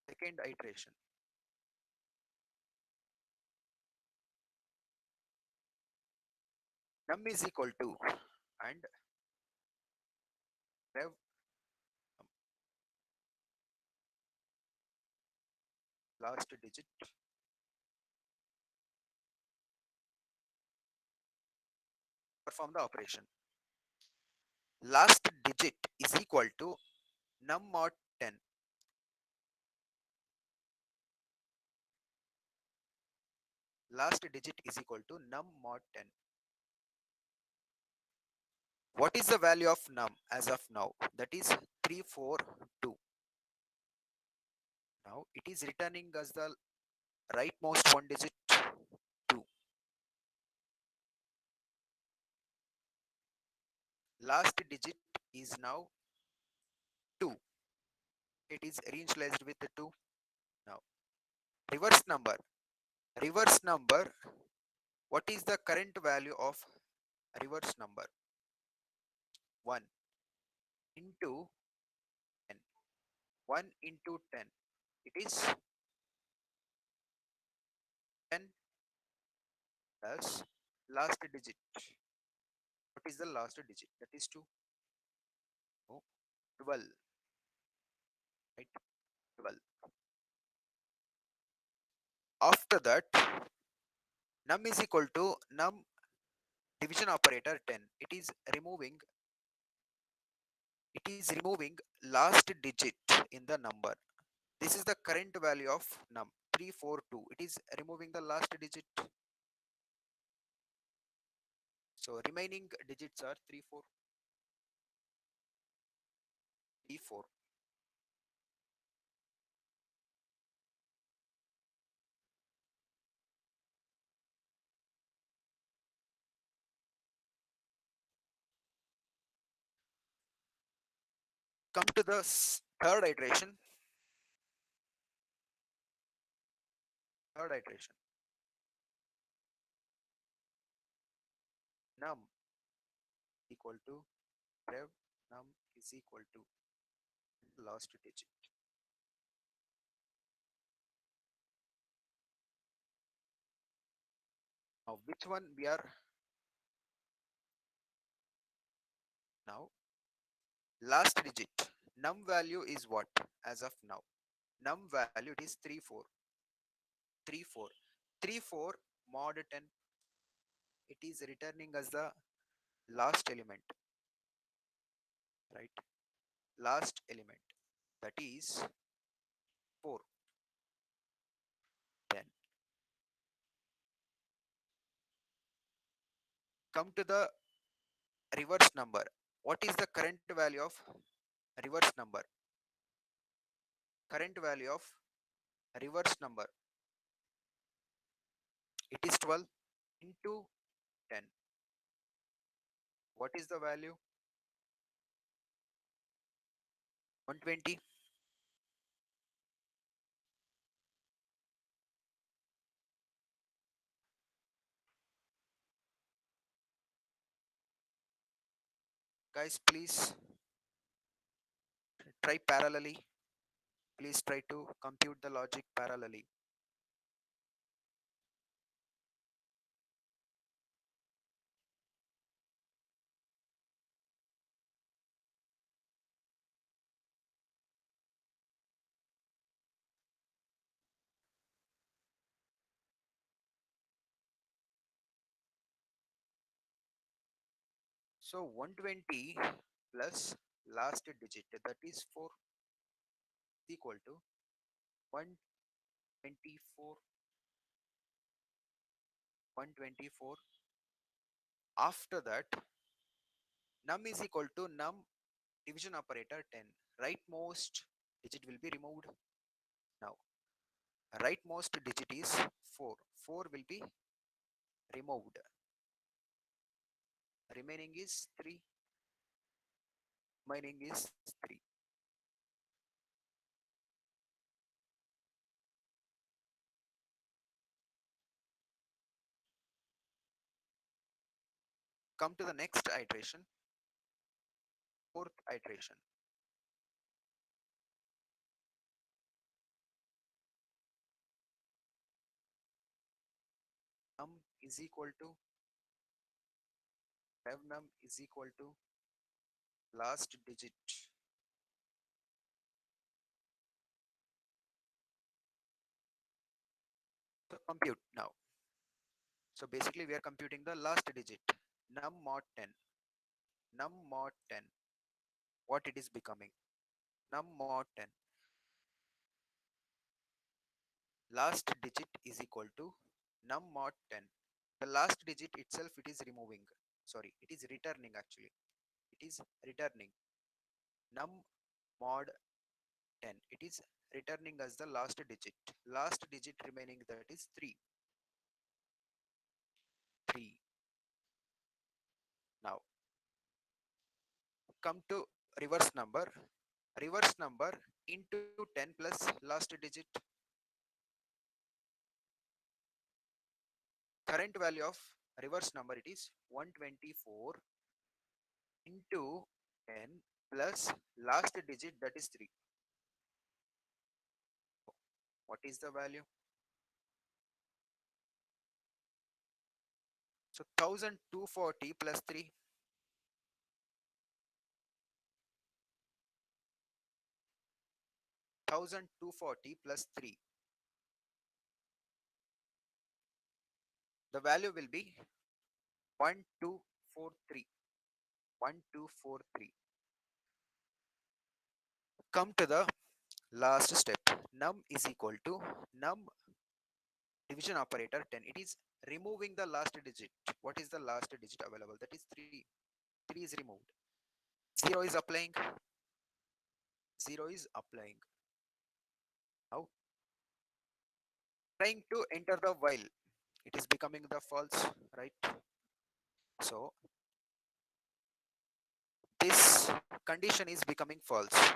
Second iteration. Num is equal to, and rev last digit, perform the operation. Last digit is equal to num mod 10. Last digit is equal to num mod 10. What is the value of num as of now? That is 342. Now it is returning as the rightmost one digit 2. Last digit is now 2. It is reinitialized with the 2. Now reverse number. Reverse number. What is the current value of reverse number? 1 into 10. 1 into 10. It is 10 plus last digit. What is the last digit? That is 2. No, 12. Right? 12. After that, num is equal to num division operator 10. It is removing last digit in the number. This is the current value of num 342. It is removing the last digit. So remaining digits are 3 4 3 4. Come to the third iteration. Third iteration. Num equal to rev num is equal to last digit. Now which one we are now? Last digit. Num value is what as of now? Num value it is 3 4. 3 4. 3 4 mod 10. It is returning as the last element, right? Last element, that is 4. Then Come to the reverse number. What is the current value of reverse number? Current value of reverse number, it is 12 into 10. What is the value? 120. Guys, please try parallelly. Please try to compute the logic parallelly. So 120 plus last digit, that is 4, equal to 124. 124. After that, num is equal to num division operator 10. Rightmost digit will be removed. Now, rightmost digit is 4. 4 will be removed. Remaining is 3. Remaining is 3. Come to the next iteration, fourth iteration. Num is equal to num is equal to last digit. So compute now. So basically we are computing the last digit. Num mod 10. Num mod 10. What it is becoming? Num mod 10. Last digit is equal to num mod 10. The last digit itself it is removing. Sorry, it is returning actually. It is returning. Num mod 10. It is returning as the last digit. Last digit remaining, that is 3. 3. Now come to reverse number. Reverse number into 10 plus last digit. Current value of reverse number, it is 124 into 10 plus last digit, that is 3. What is the value? So 1240 plus 3. 1240 plus 3. The value will be 1243. 1243. Come to the last step. Num is equal to num division operator 10. It is removing the last digit. What is the last digit available? That is 3. 3 is removed. 0 is applying. 0 is applying. Now trying to enter the while. It is becoming the false, right? So this condition is becoming false.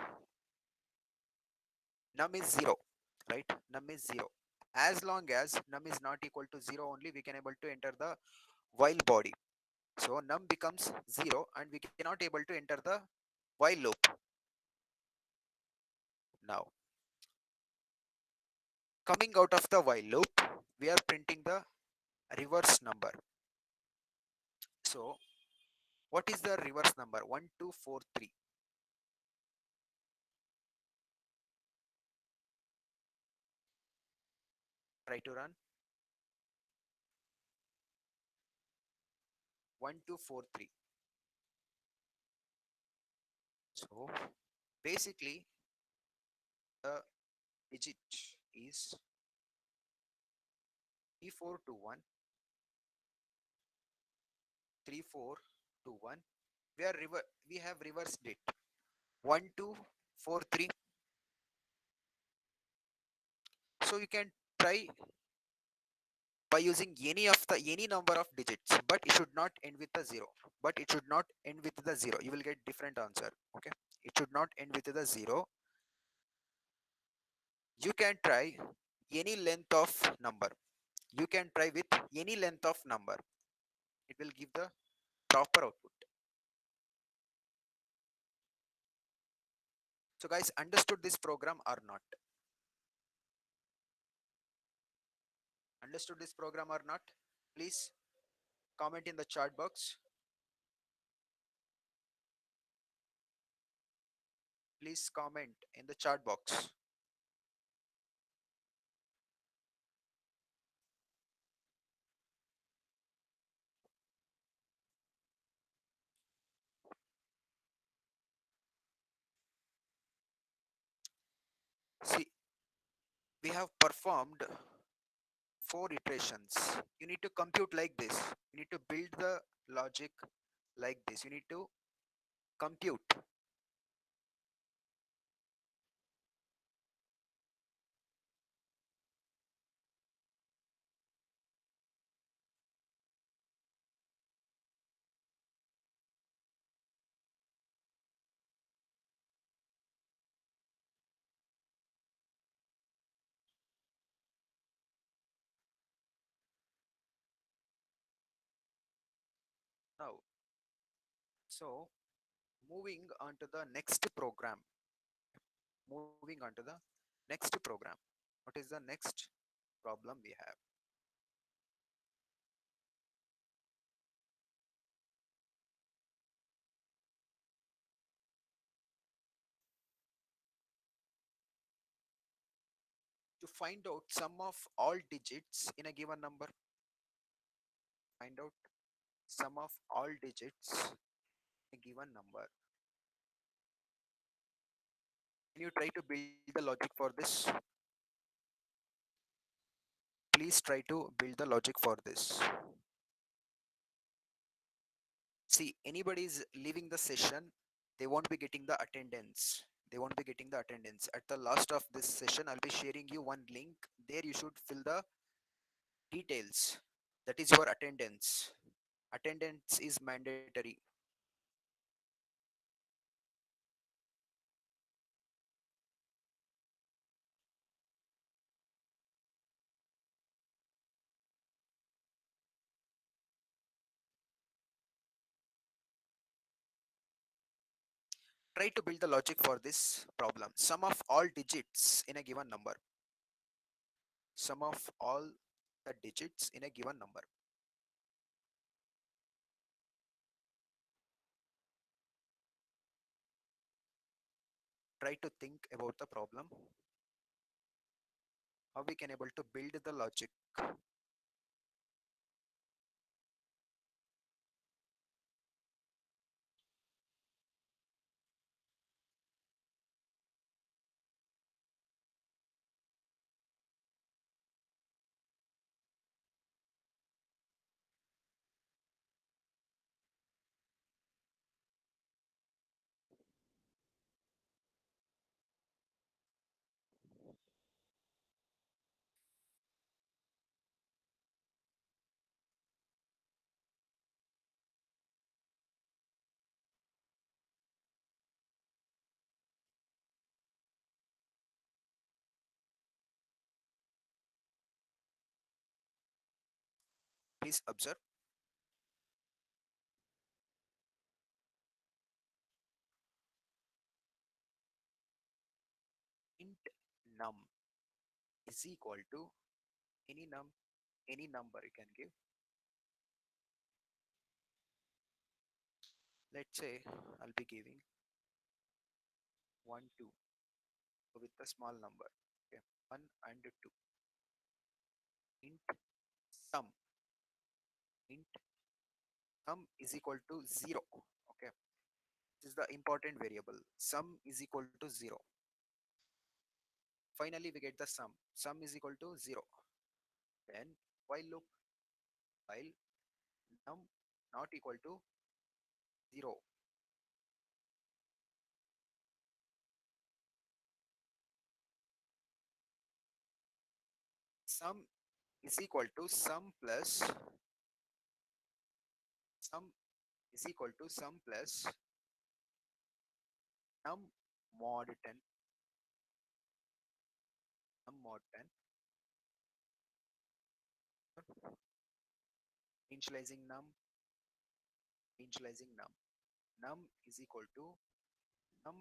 Num is 0, right? Num is 0. As long as num is not equal to 0 only, we can able to enter the while body. So num becomes 0 and we cannot able to enter the while loop. Now coming out of the while loop, we are printing the reverse number. So what is the reverse number? 1243. Try to run. 1243. So basically the digit is 3421 3 4 2 1. We have reversed it. 1 2 4 3. So you can try by using any number of digits, but it should not end with a zero. But it should not end with the zero. You will get different answer. Okay. It should not end with the zero. You can try any length of number. You can try with any length of number. It will give the proper output. So guys, understood this program or not? Understood this program or not? Please comment in the chat box. Please comment in the chat box. See, we have performed 4 iterations. You need to compute like this. You need to build the logic like this. You need to compute. Now, so moving on to the next program. Moving on to the next program. What is the next problem we have? To find out sum of all digits in a given number. Find out sum of all digits in a given number. Can you try to build the logic for this? Please try to build the logic for this. See, anybody is leaving the session, they won't be getting the attendance. They won't be getting the attendance. At the last of this session, I'll be sharing you one link. There you should fill the details. That is your attendance. Attendance is mandatory. Try to build the logic for this problem. Sum of all digits in a given number. Sum of all the digits in a given number. Try to think about the problem. How we can able to build the logic. Please observe. Int num is equal to any any number you can give. Let's say I'll be giving 1 2 with a small number. Okay, 1 and 2. Int sum. Int sum is equal to 0. Okay, this is the important variable. Sum is equal to 0. Finally we get the sum. Sum is equal to 0. Then while loop, while num not equal to 0. Sum is equal to sum is equal to sum plus num mod 10 num mod 10 initializing num is equal to num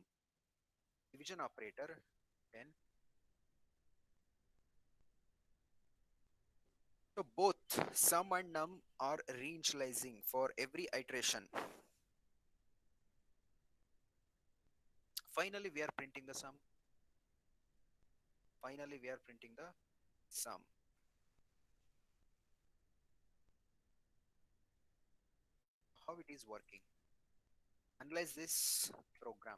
division operator 10. So both sum and num are reinitializing for every iteration. Finally we are printing the sum. Finally we are printing the sum. How it is working? Analyze this program.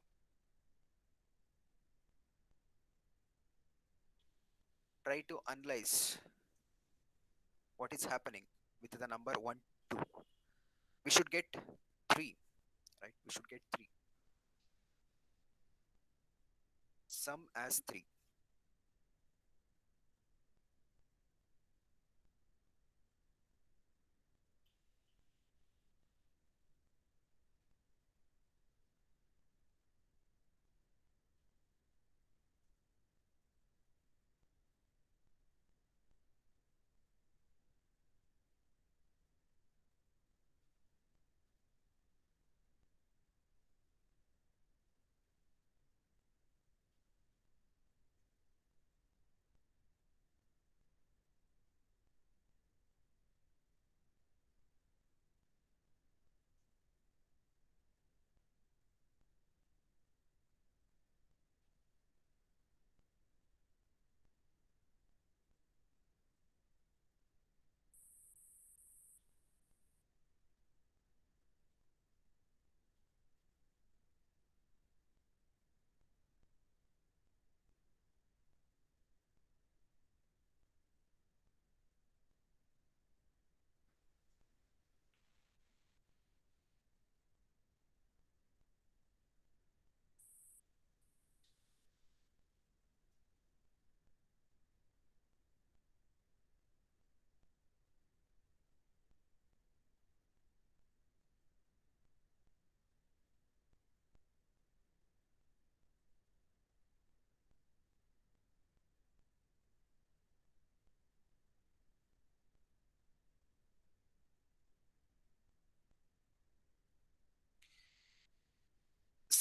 Try to analyze what is happening with the number 1 2. We should get 3, right? We should get 3. Sum as 3.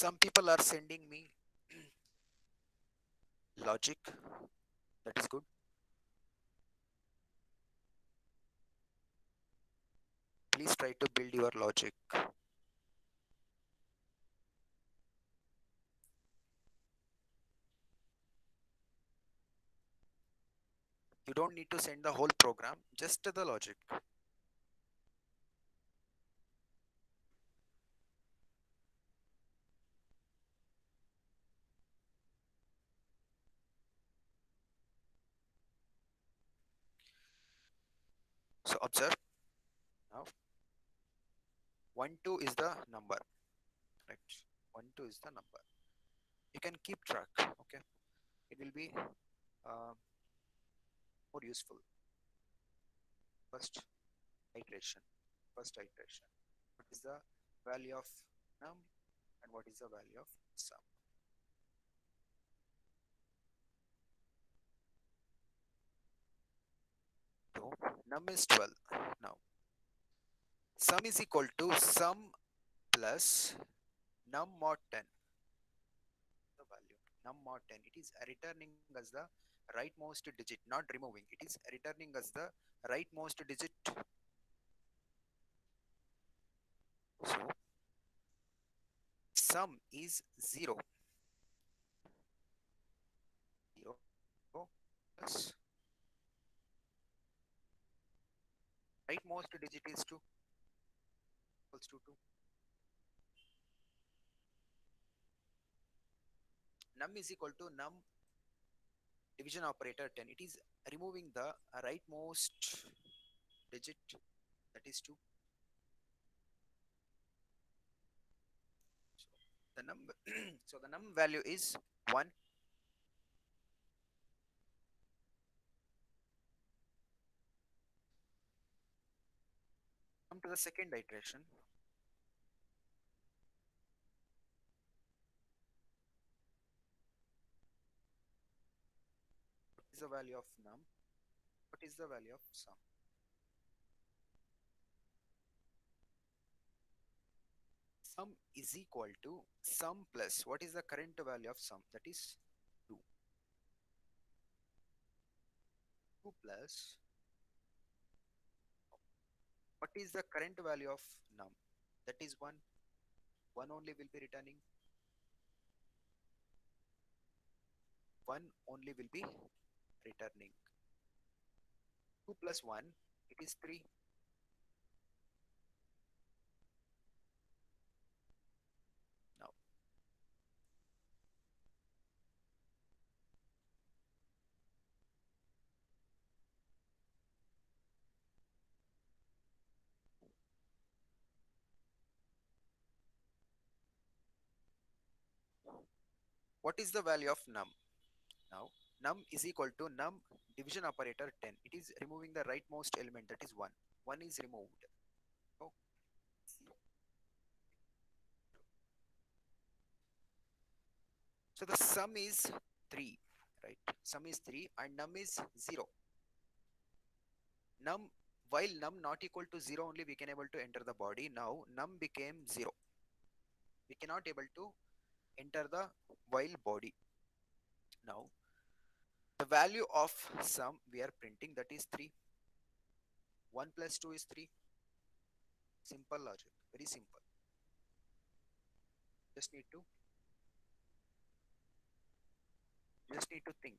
Some people are sending me logic. That is good. Please try to build your logic. You don't need to send the whole program, just the logic. So observe now. 1 2 is the number, right? 1 2 is the number. You can keep track. Okay, it will be uh, more useful. First iteration. First iteration. What is the value of num and what is the value of sum? So num is 12 now. Sum is equal to sum plus num mod 10. The value num mod 10. It is returning as the rightmost digit, not removing. It is returning as the rightmost digit. So sum is 0. 0 plus rightmost digit is 2 equals to 2. Num is equal to num division operator 10. It is removing the rightmost digit, that is 2. The number so the num value is 1. Come to the second iteration. What is the value of num? What is the value of sum? Sum is equal to sum plus what is the current value of sum? That is 2. 2 plus what is the current value of num? That is 1. 1 only will be returning. 1 only will be returning. 2 plus 1, it is 3. Now, what is the value of num? Now, num is equal to num division operator 10. It is removing the rightmost element, that is 1. 1 is removed. Oh, so the sum is 3, right? Sum is 3 and num is 0. Num, while num not equal to 0 only we can able to enter the body. Now num became 0. We cannot able to enter the while body. Now the value of sum we are printing, that is 3. 1 plus 2 is 3. Simple logic, very simple. Just need to just need to think.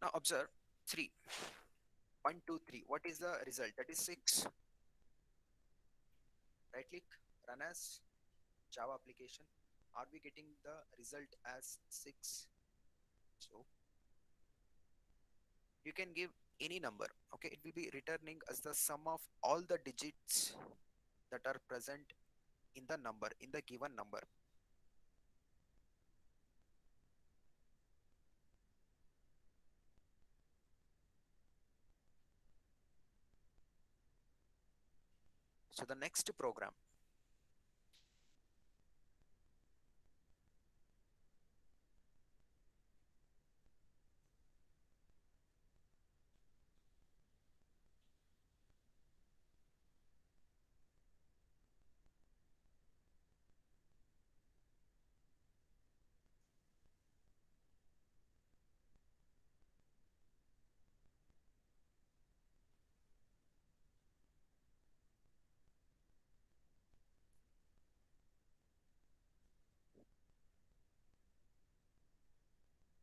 Now observe 3. 1, 2, 3. What is the result? That is 6. Right click, run as Java application. Are we getting the result as 6? So you can give any number. Okay, it will be returning as the sum of all the digits that are present in the number, in the given number. So the next program,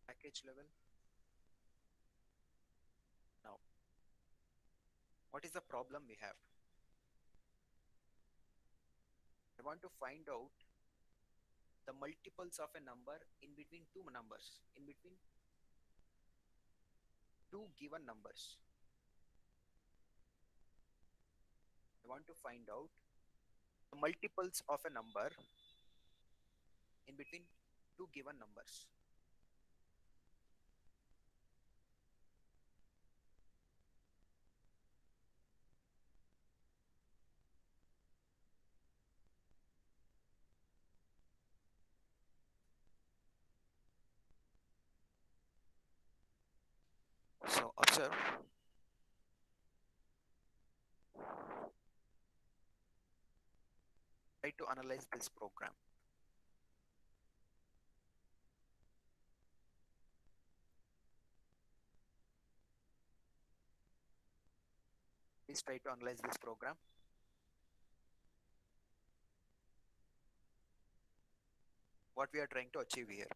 package level. Now what is the problem we have? I want to find out the multiples of a number in between two numbers, in between two given numbers. I want to find out the multiples of a number in between two given numbers. So observe, try to analyze this program. Please try to analyze this program. what we are trying to achieve here.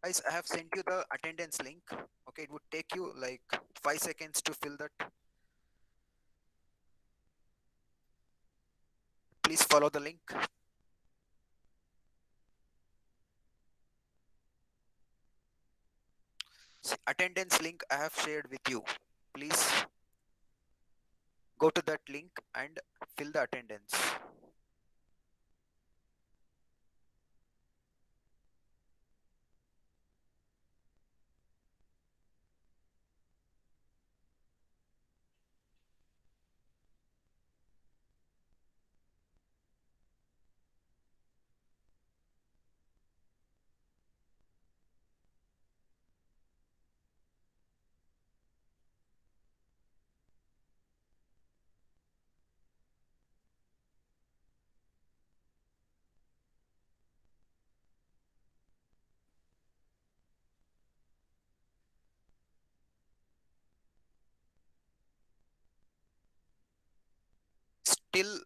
Guys, I have sent you the attendance link. Okay, it would take you like 5 seconds to fill that. Please follow the link. Attendance link I have shared with you. Please go to that link and fill the attendance. Still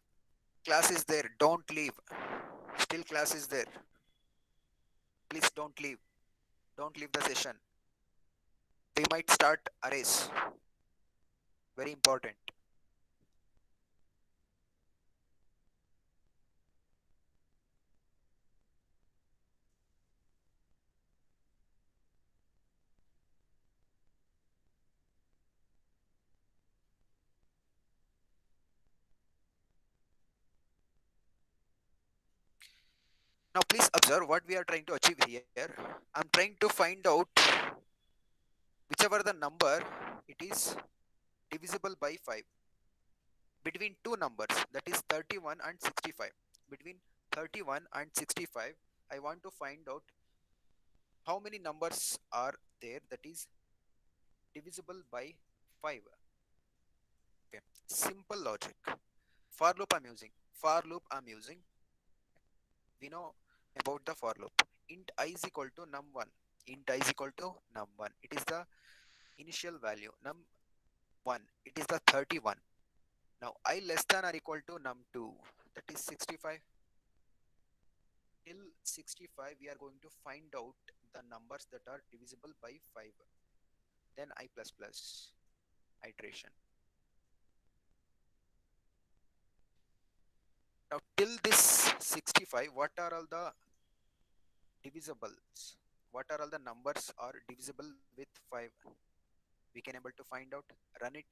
class is there. Don't leave. Still class is there. Please don't leave. Don't leave the session. We might start arrays. Very important. Now please observe what we are trying to achieve here. I'm trying to find out whichever the number it is divisible by 5 between two numbers, that is 31 and 65. Between 31 and 65, I want to find out how many numbers are there that is divisible by 5. Okay, simple logic. For loop I'm using. For loop I'm using. We know about the for loop. Int I is equal to num1. Int I is equal to num1. It is the initial value. Num1. It is the 31. Now I less than or equal to num2. That is 65. Till 65 we are going to find out the numbers that are divisible by 5. Then I plus plus iteration. Now till this 65, what are all the divisibles? What are all the numbers are divisible with 5? We can able to find out, run it.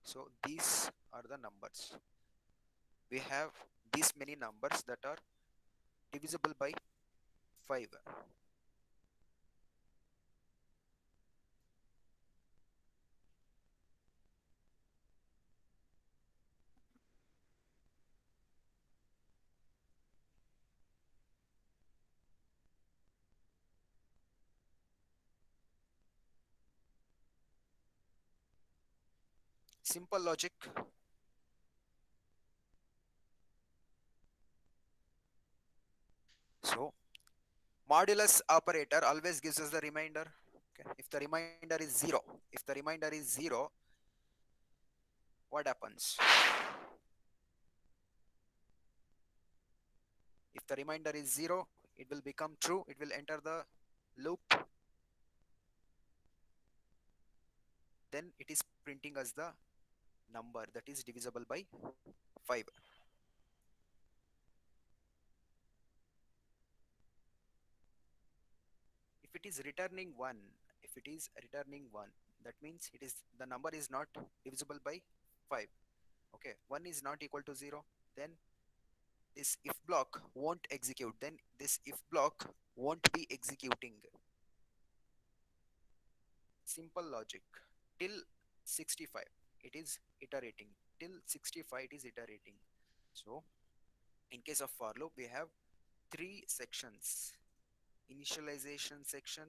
So these are the numbers. We have these many numbers that are divisible by 5. Simple logic. So Modulus operator always gives us the remainder. Okay. If the remainder is 0, if the remainder is 0, what happens? If the remainder is 0, it will become true. It will enter the loop. Then it is printing us the number that is divisible by 5. If it is returning 1, if it is returning 1, that means it is the number is not divisible by 5. Okay, 1 is not equal to 0. Then this if block won't execute. Then this if block won't be executing. Simple logic. Till 65 it is iterating. Till 65 it is iterating. So in case of for loop we have three sections: initialization section,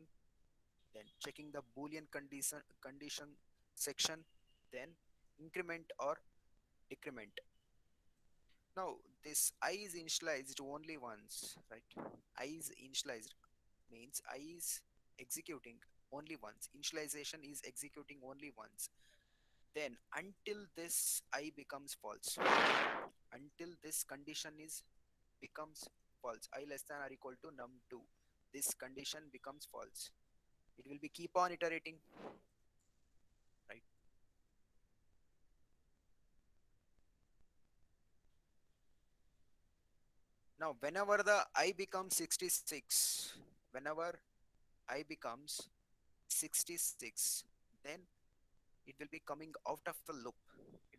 then checking the boolean condition section, then increment or decrement. Now this I is initialized only once, right? I is initialized means I is executing only once. Initialization is executing only once. Then until this I becomes false, until this condition is becomes false, I less than or equal to num2, this condition becomes false. It will be keep on iterating, right? Now whenever the I becomes 66, whenever I becomes 66, then it will be coming out of the loop. It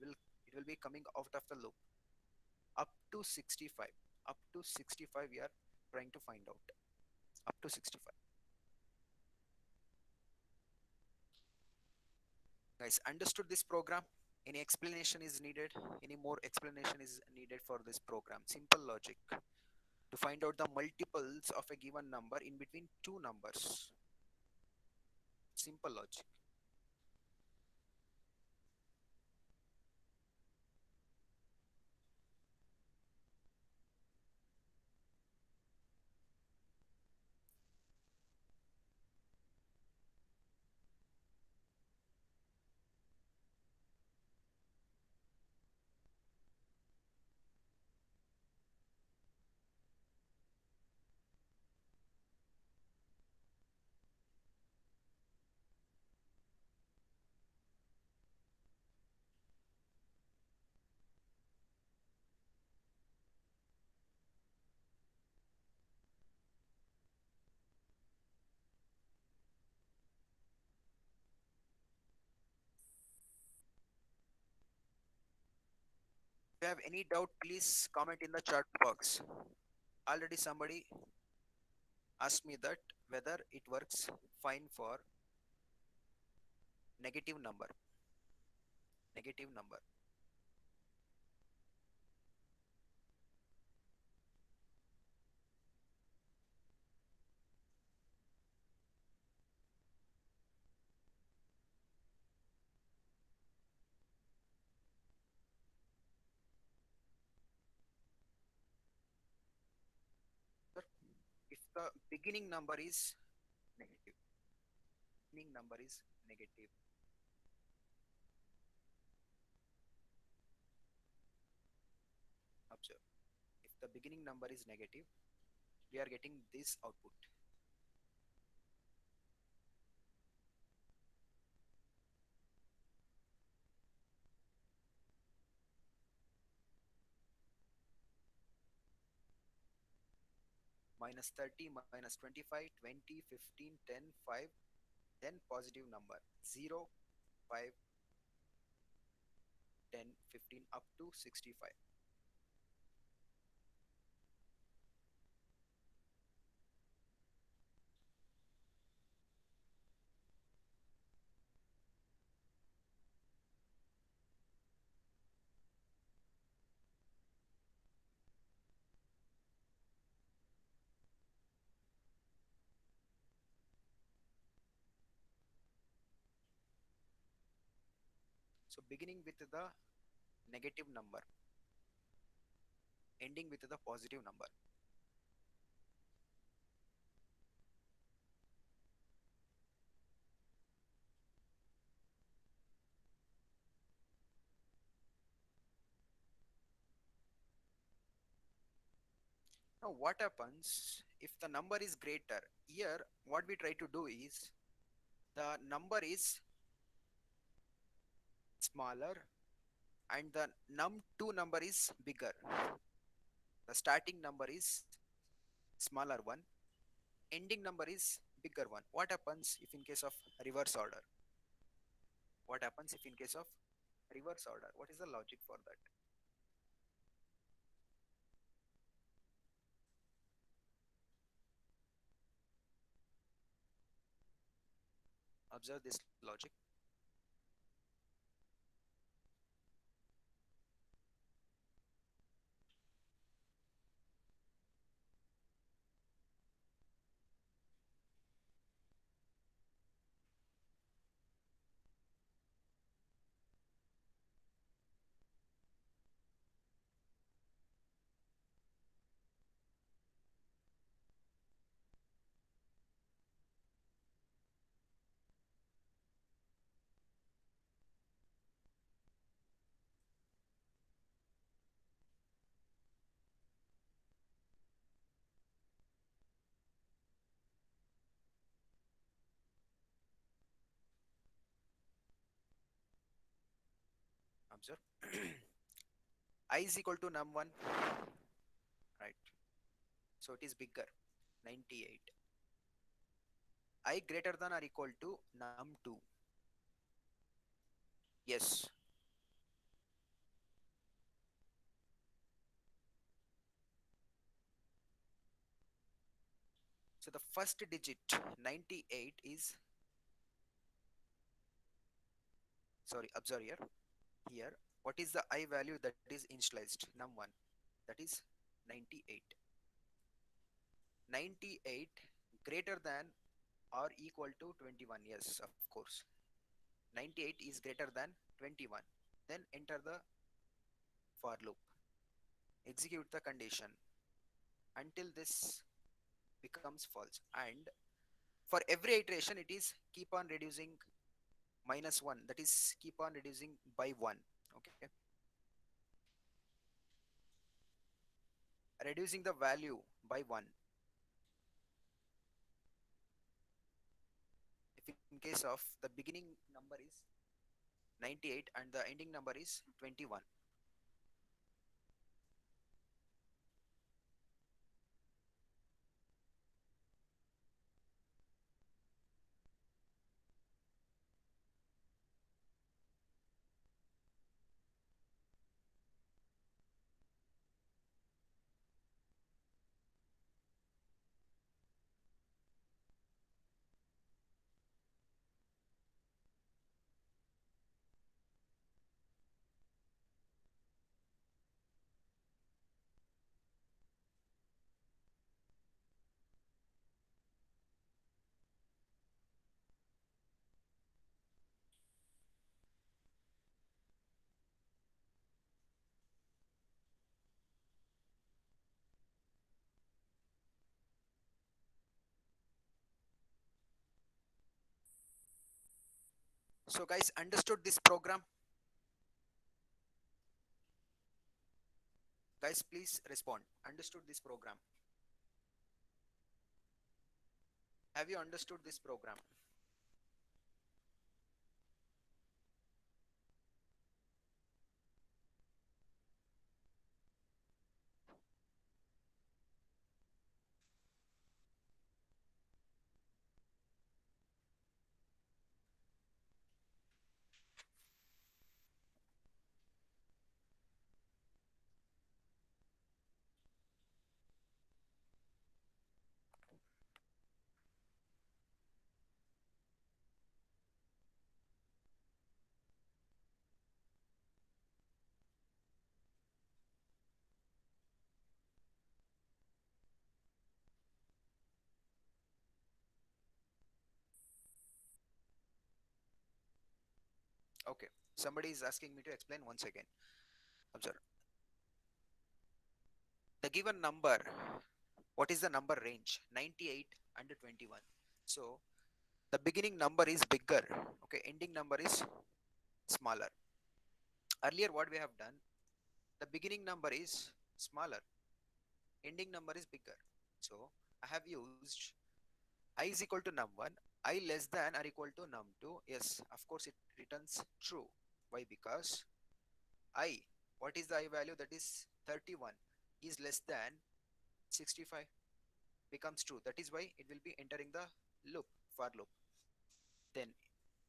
will be coming out of the loop up to 65. Up to 65 we are trying to find out. Up to 65. Guys, understood this program? Any explanation is needed? Any more explanation is needed for this program? Simple logic to find out the multiples of a given number in between two numbers. Simple logic. If you have any doubt, please comment in the chat box. Already somebody asked me that whether it works fine for negative number. Negative number. If the beginning number is negative, beginning number is negative. Observe. If the beginning number is negative, we are getting this output. Minus 30, minus 25, 20, 15, 10, 5, then positive number 0, 5, 10, 15 up to 65. So beginning with the negative number, ending with the positive number. Now, what happens if the number is greater? Here, what we try to do is the number is smaller and the num2 number is bigger. The starting number is smaller one, ending number is bigger one. What happens if in case of reverse order? What happens if in case of reverse order? What is the logic for that? Observe this logic. Observe. I is equal to num1, right? So it is bigger, 98. I greater than or equal to num2. Yes. So the first digit 98 is, sorry, observe here. Here, what is the I value that is initialized? Num1. That is 98. 98 greater than or equal to 21. Yes, of course. 98 is greater than 21. Then enter the for loop. Execute the condition until this becomes false. And for every iteration, it is keep on reducing -1. That is keep on reducing by 1. Okay. Reducing the value by 1. If in case of the beginning number is 98 and the ending number is 21. So guys, understood this program? Guys, please respond. Understood this program? Have you understood this program? Okay. Somebody is asking me to explain once again. Observe. The given number, what is the number range? 98 and 21. So the beginning number is bigger. Okay. Ending number is smaller. Earlier, what we have done, the beginning number is smaller. ending number is bigger. So I have used I is equal to num1, I less than or equal to num2. Yes, of course it returns true. Why? Because I, what is the I value? That is 31 is less than 65, becomes true. That is why it will be entering the loop, for loop. Then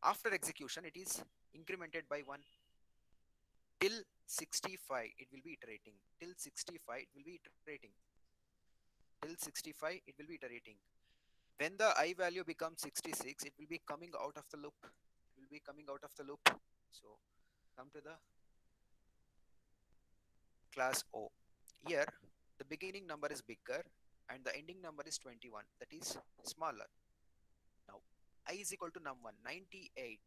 after execution, it is incremented by 1 till 65. It will be iterating till 65. It will be iterating till 65. It will be iterating. When the I value becomes 66, it will be coming out of the loop. It will be coming out of the loop. So come to the class O. Here, the beginning number is bigger and the ending number is 21. That is smaller. Now, I is equal to num1, 98.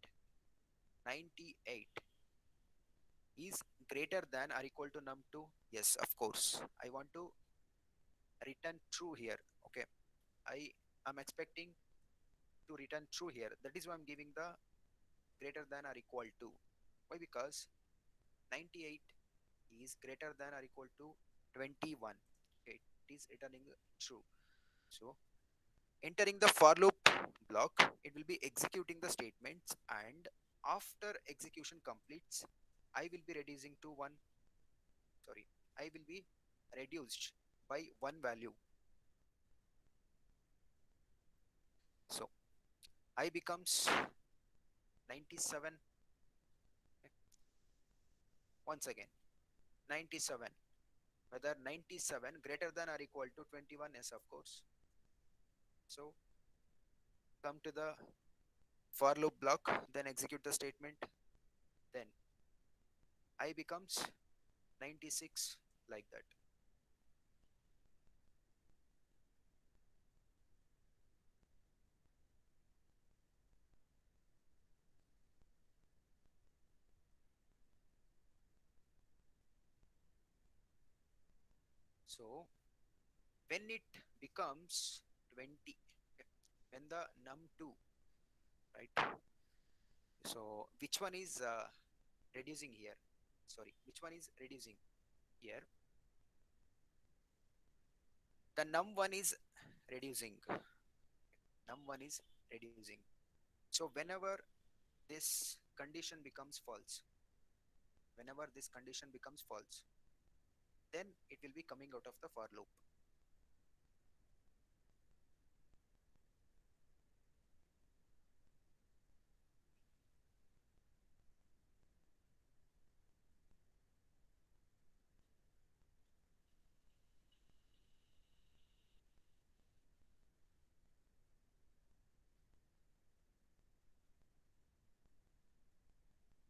98 is greater than or equal to num2. Yes, of course. I want to return true here. Okay. I am expecting to return true here. That is why I'm giving the greater than or equal to. Why? Because 98 is greater than or equal to 21. Okay, it is returning true. So entering the for loop block, it will be executing the statements, and after execution completes, I will be reducing to one. Sorry, I will be reduced by one value. So I becomes 97. Once again, 97. Whether 97 greater than or equal to 21? Yes, of course. So come to the for loop block, then execute the statement, then I becomes 96, like that. So when it becomes 20, okay, when the num2, right? So which one is reducing here? Sorry, which one is reducing here? The num1 is reducing. Num1 is reducing. So whenever this condition becomes false, whenever this condition becomes false, then it will be coming out of the for loop.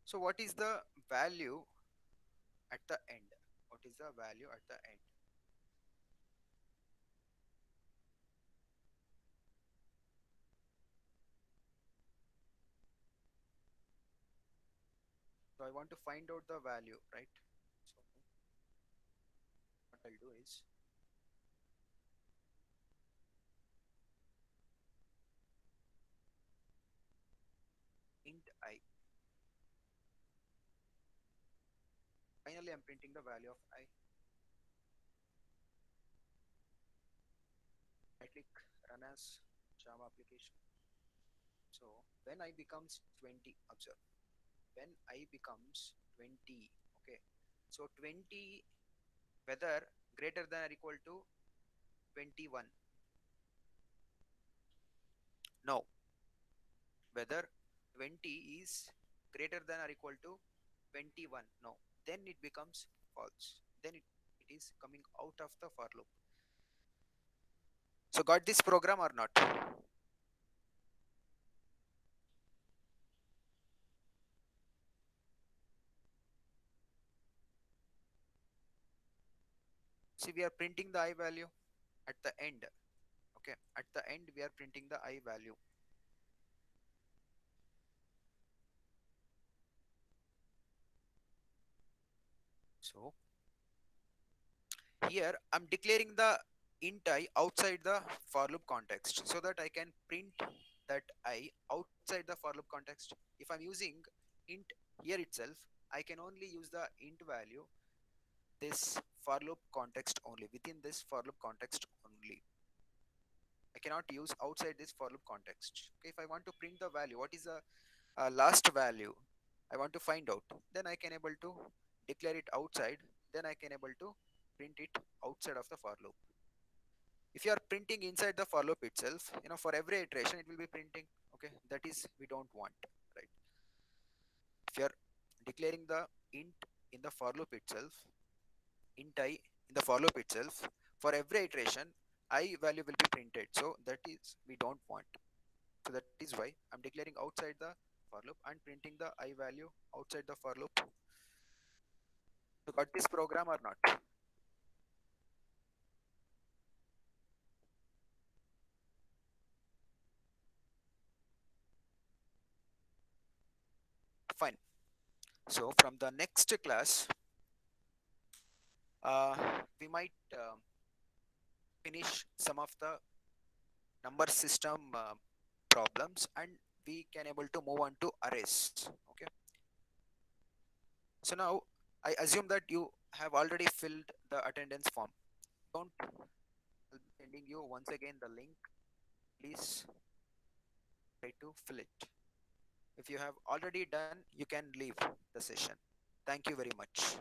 So what is the value at the end? What is the value at the end? So I want to find out the value, right? So what I'll do is int I. Finally, I'm printing the value of I. I click run as Java application. So when I becomes 20, observe. When I becomes 20, okay. So 20, whether greater than or equal to 21. No, whether 20 is greater than or equal to 21. No, then it becomes false. Then it is coming out of the for loop. So got this program or not? See, we are printing the I value at the end. Okay, at the end we are printing the I value. So here I'm declaring the int I outside the for loop context so that I can print that I outside the for loop context. If I'm using int here itself, I can only use the int value, this for loop context only. Within this for loop context only, I cannot use outside this for loop context. Okay, if I want to print the value, what is the last value I want to find out, then I can able to declare it outside. Then I can able to print it outside of the for loop. If you are printing inside the for loop itself, for every iteration it will be printing. Okay, that is we don't want, right? If you are declaring the int in the for loop itself, int I in the for loop itself, for every iteration I value will be printed, so that is we don't want. So that is why I'm declaring outside the for loop and printing the I value outside the for loop. You got this program or not? Fine. So from the next class, we might finish some of the number system problems, and we can able to move on to arrays. Okay. So now I assume that you have already filled the attendance form. Don't, I'll be sending you once again the link. Please try to fill it. If you have already done, you can leave the session. Thank you very much.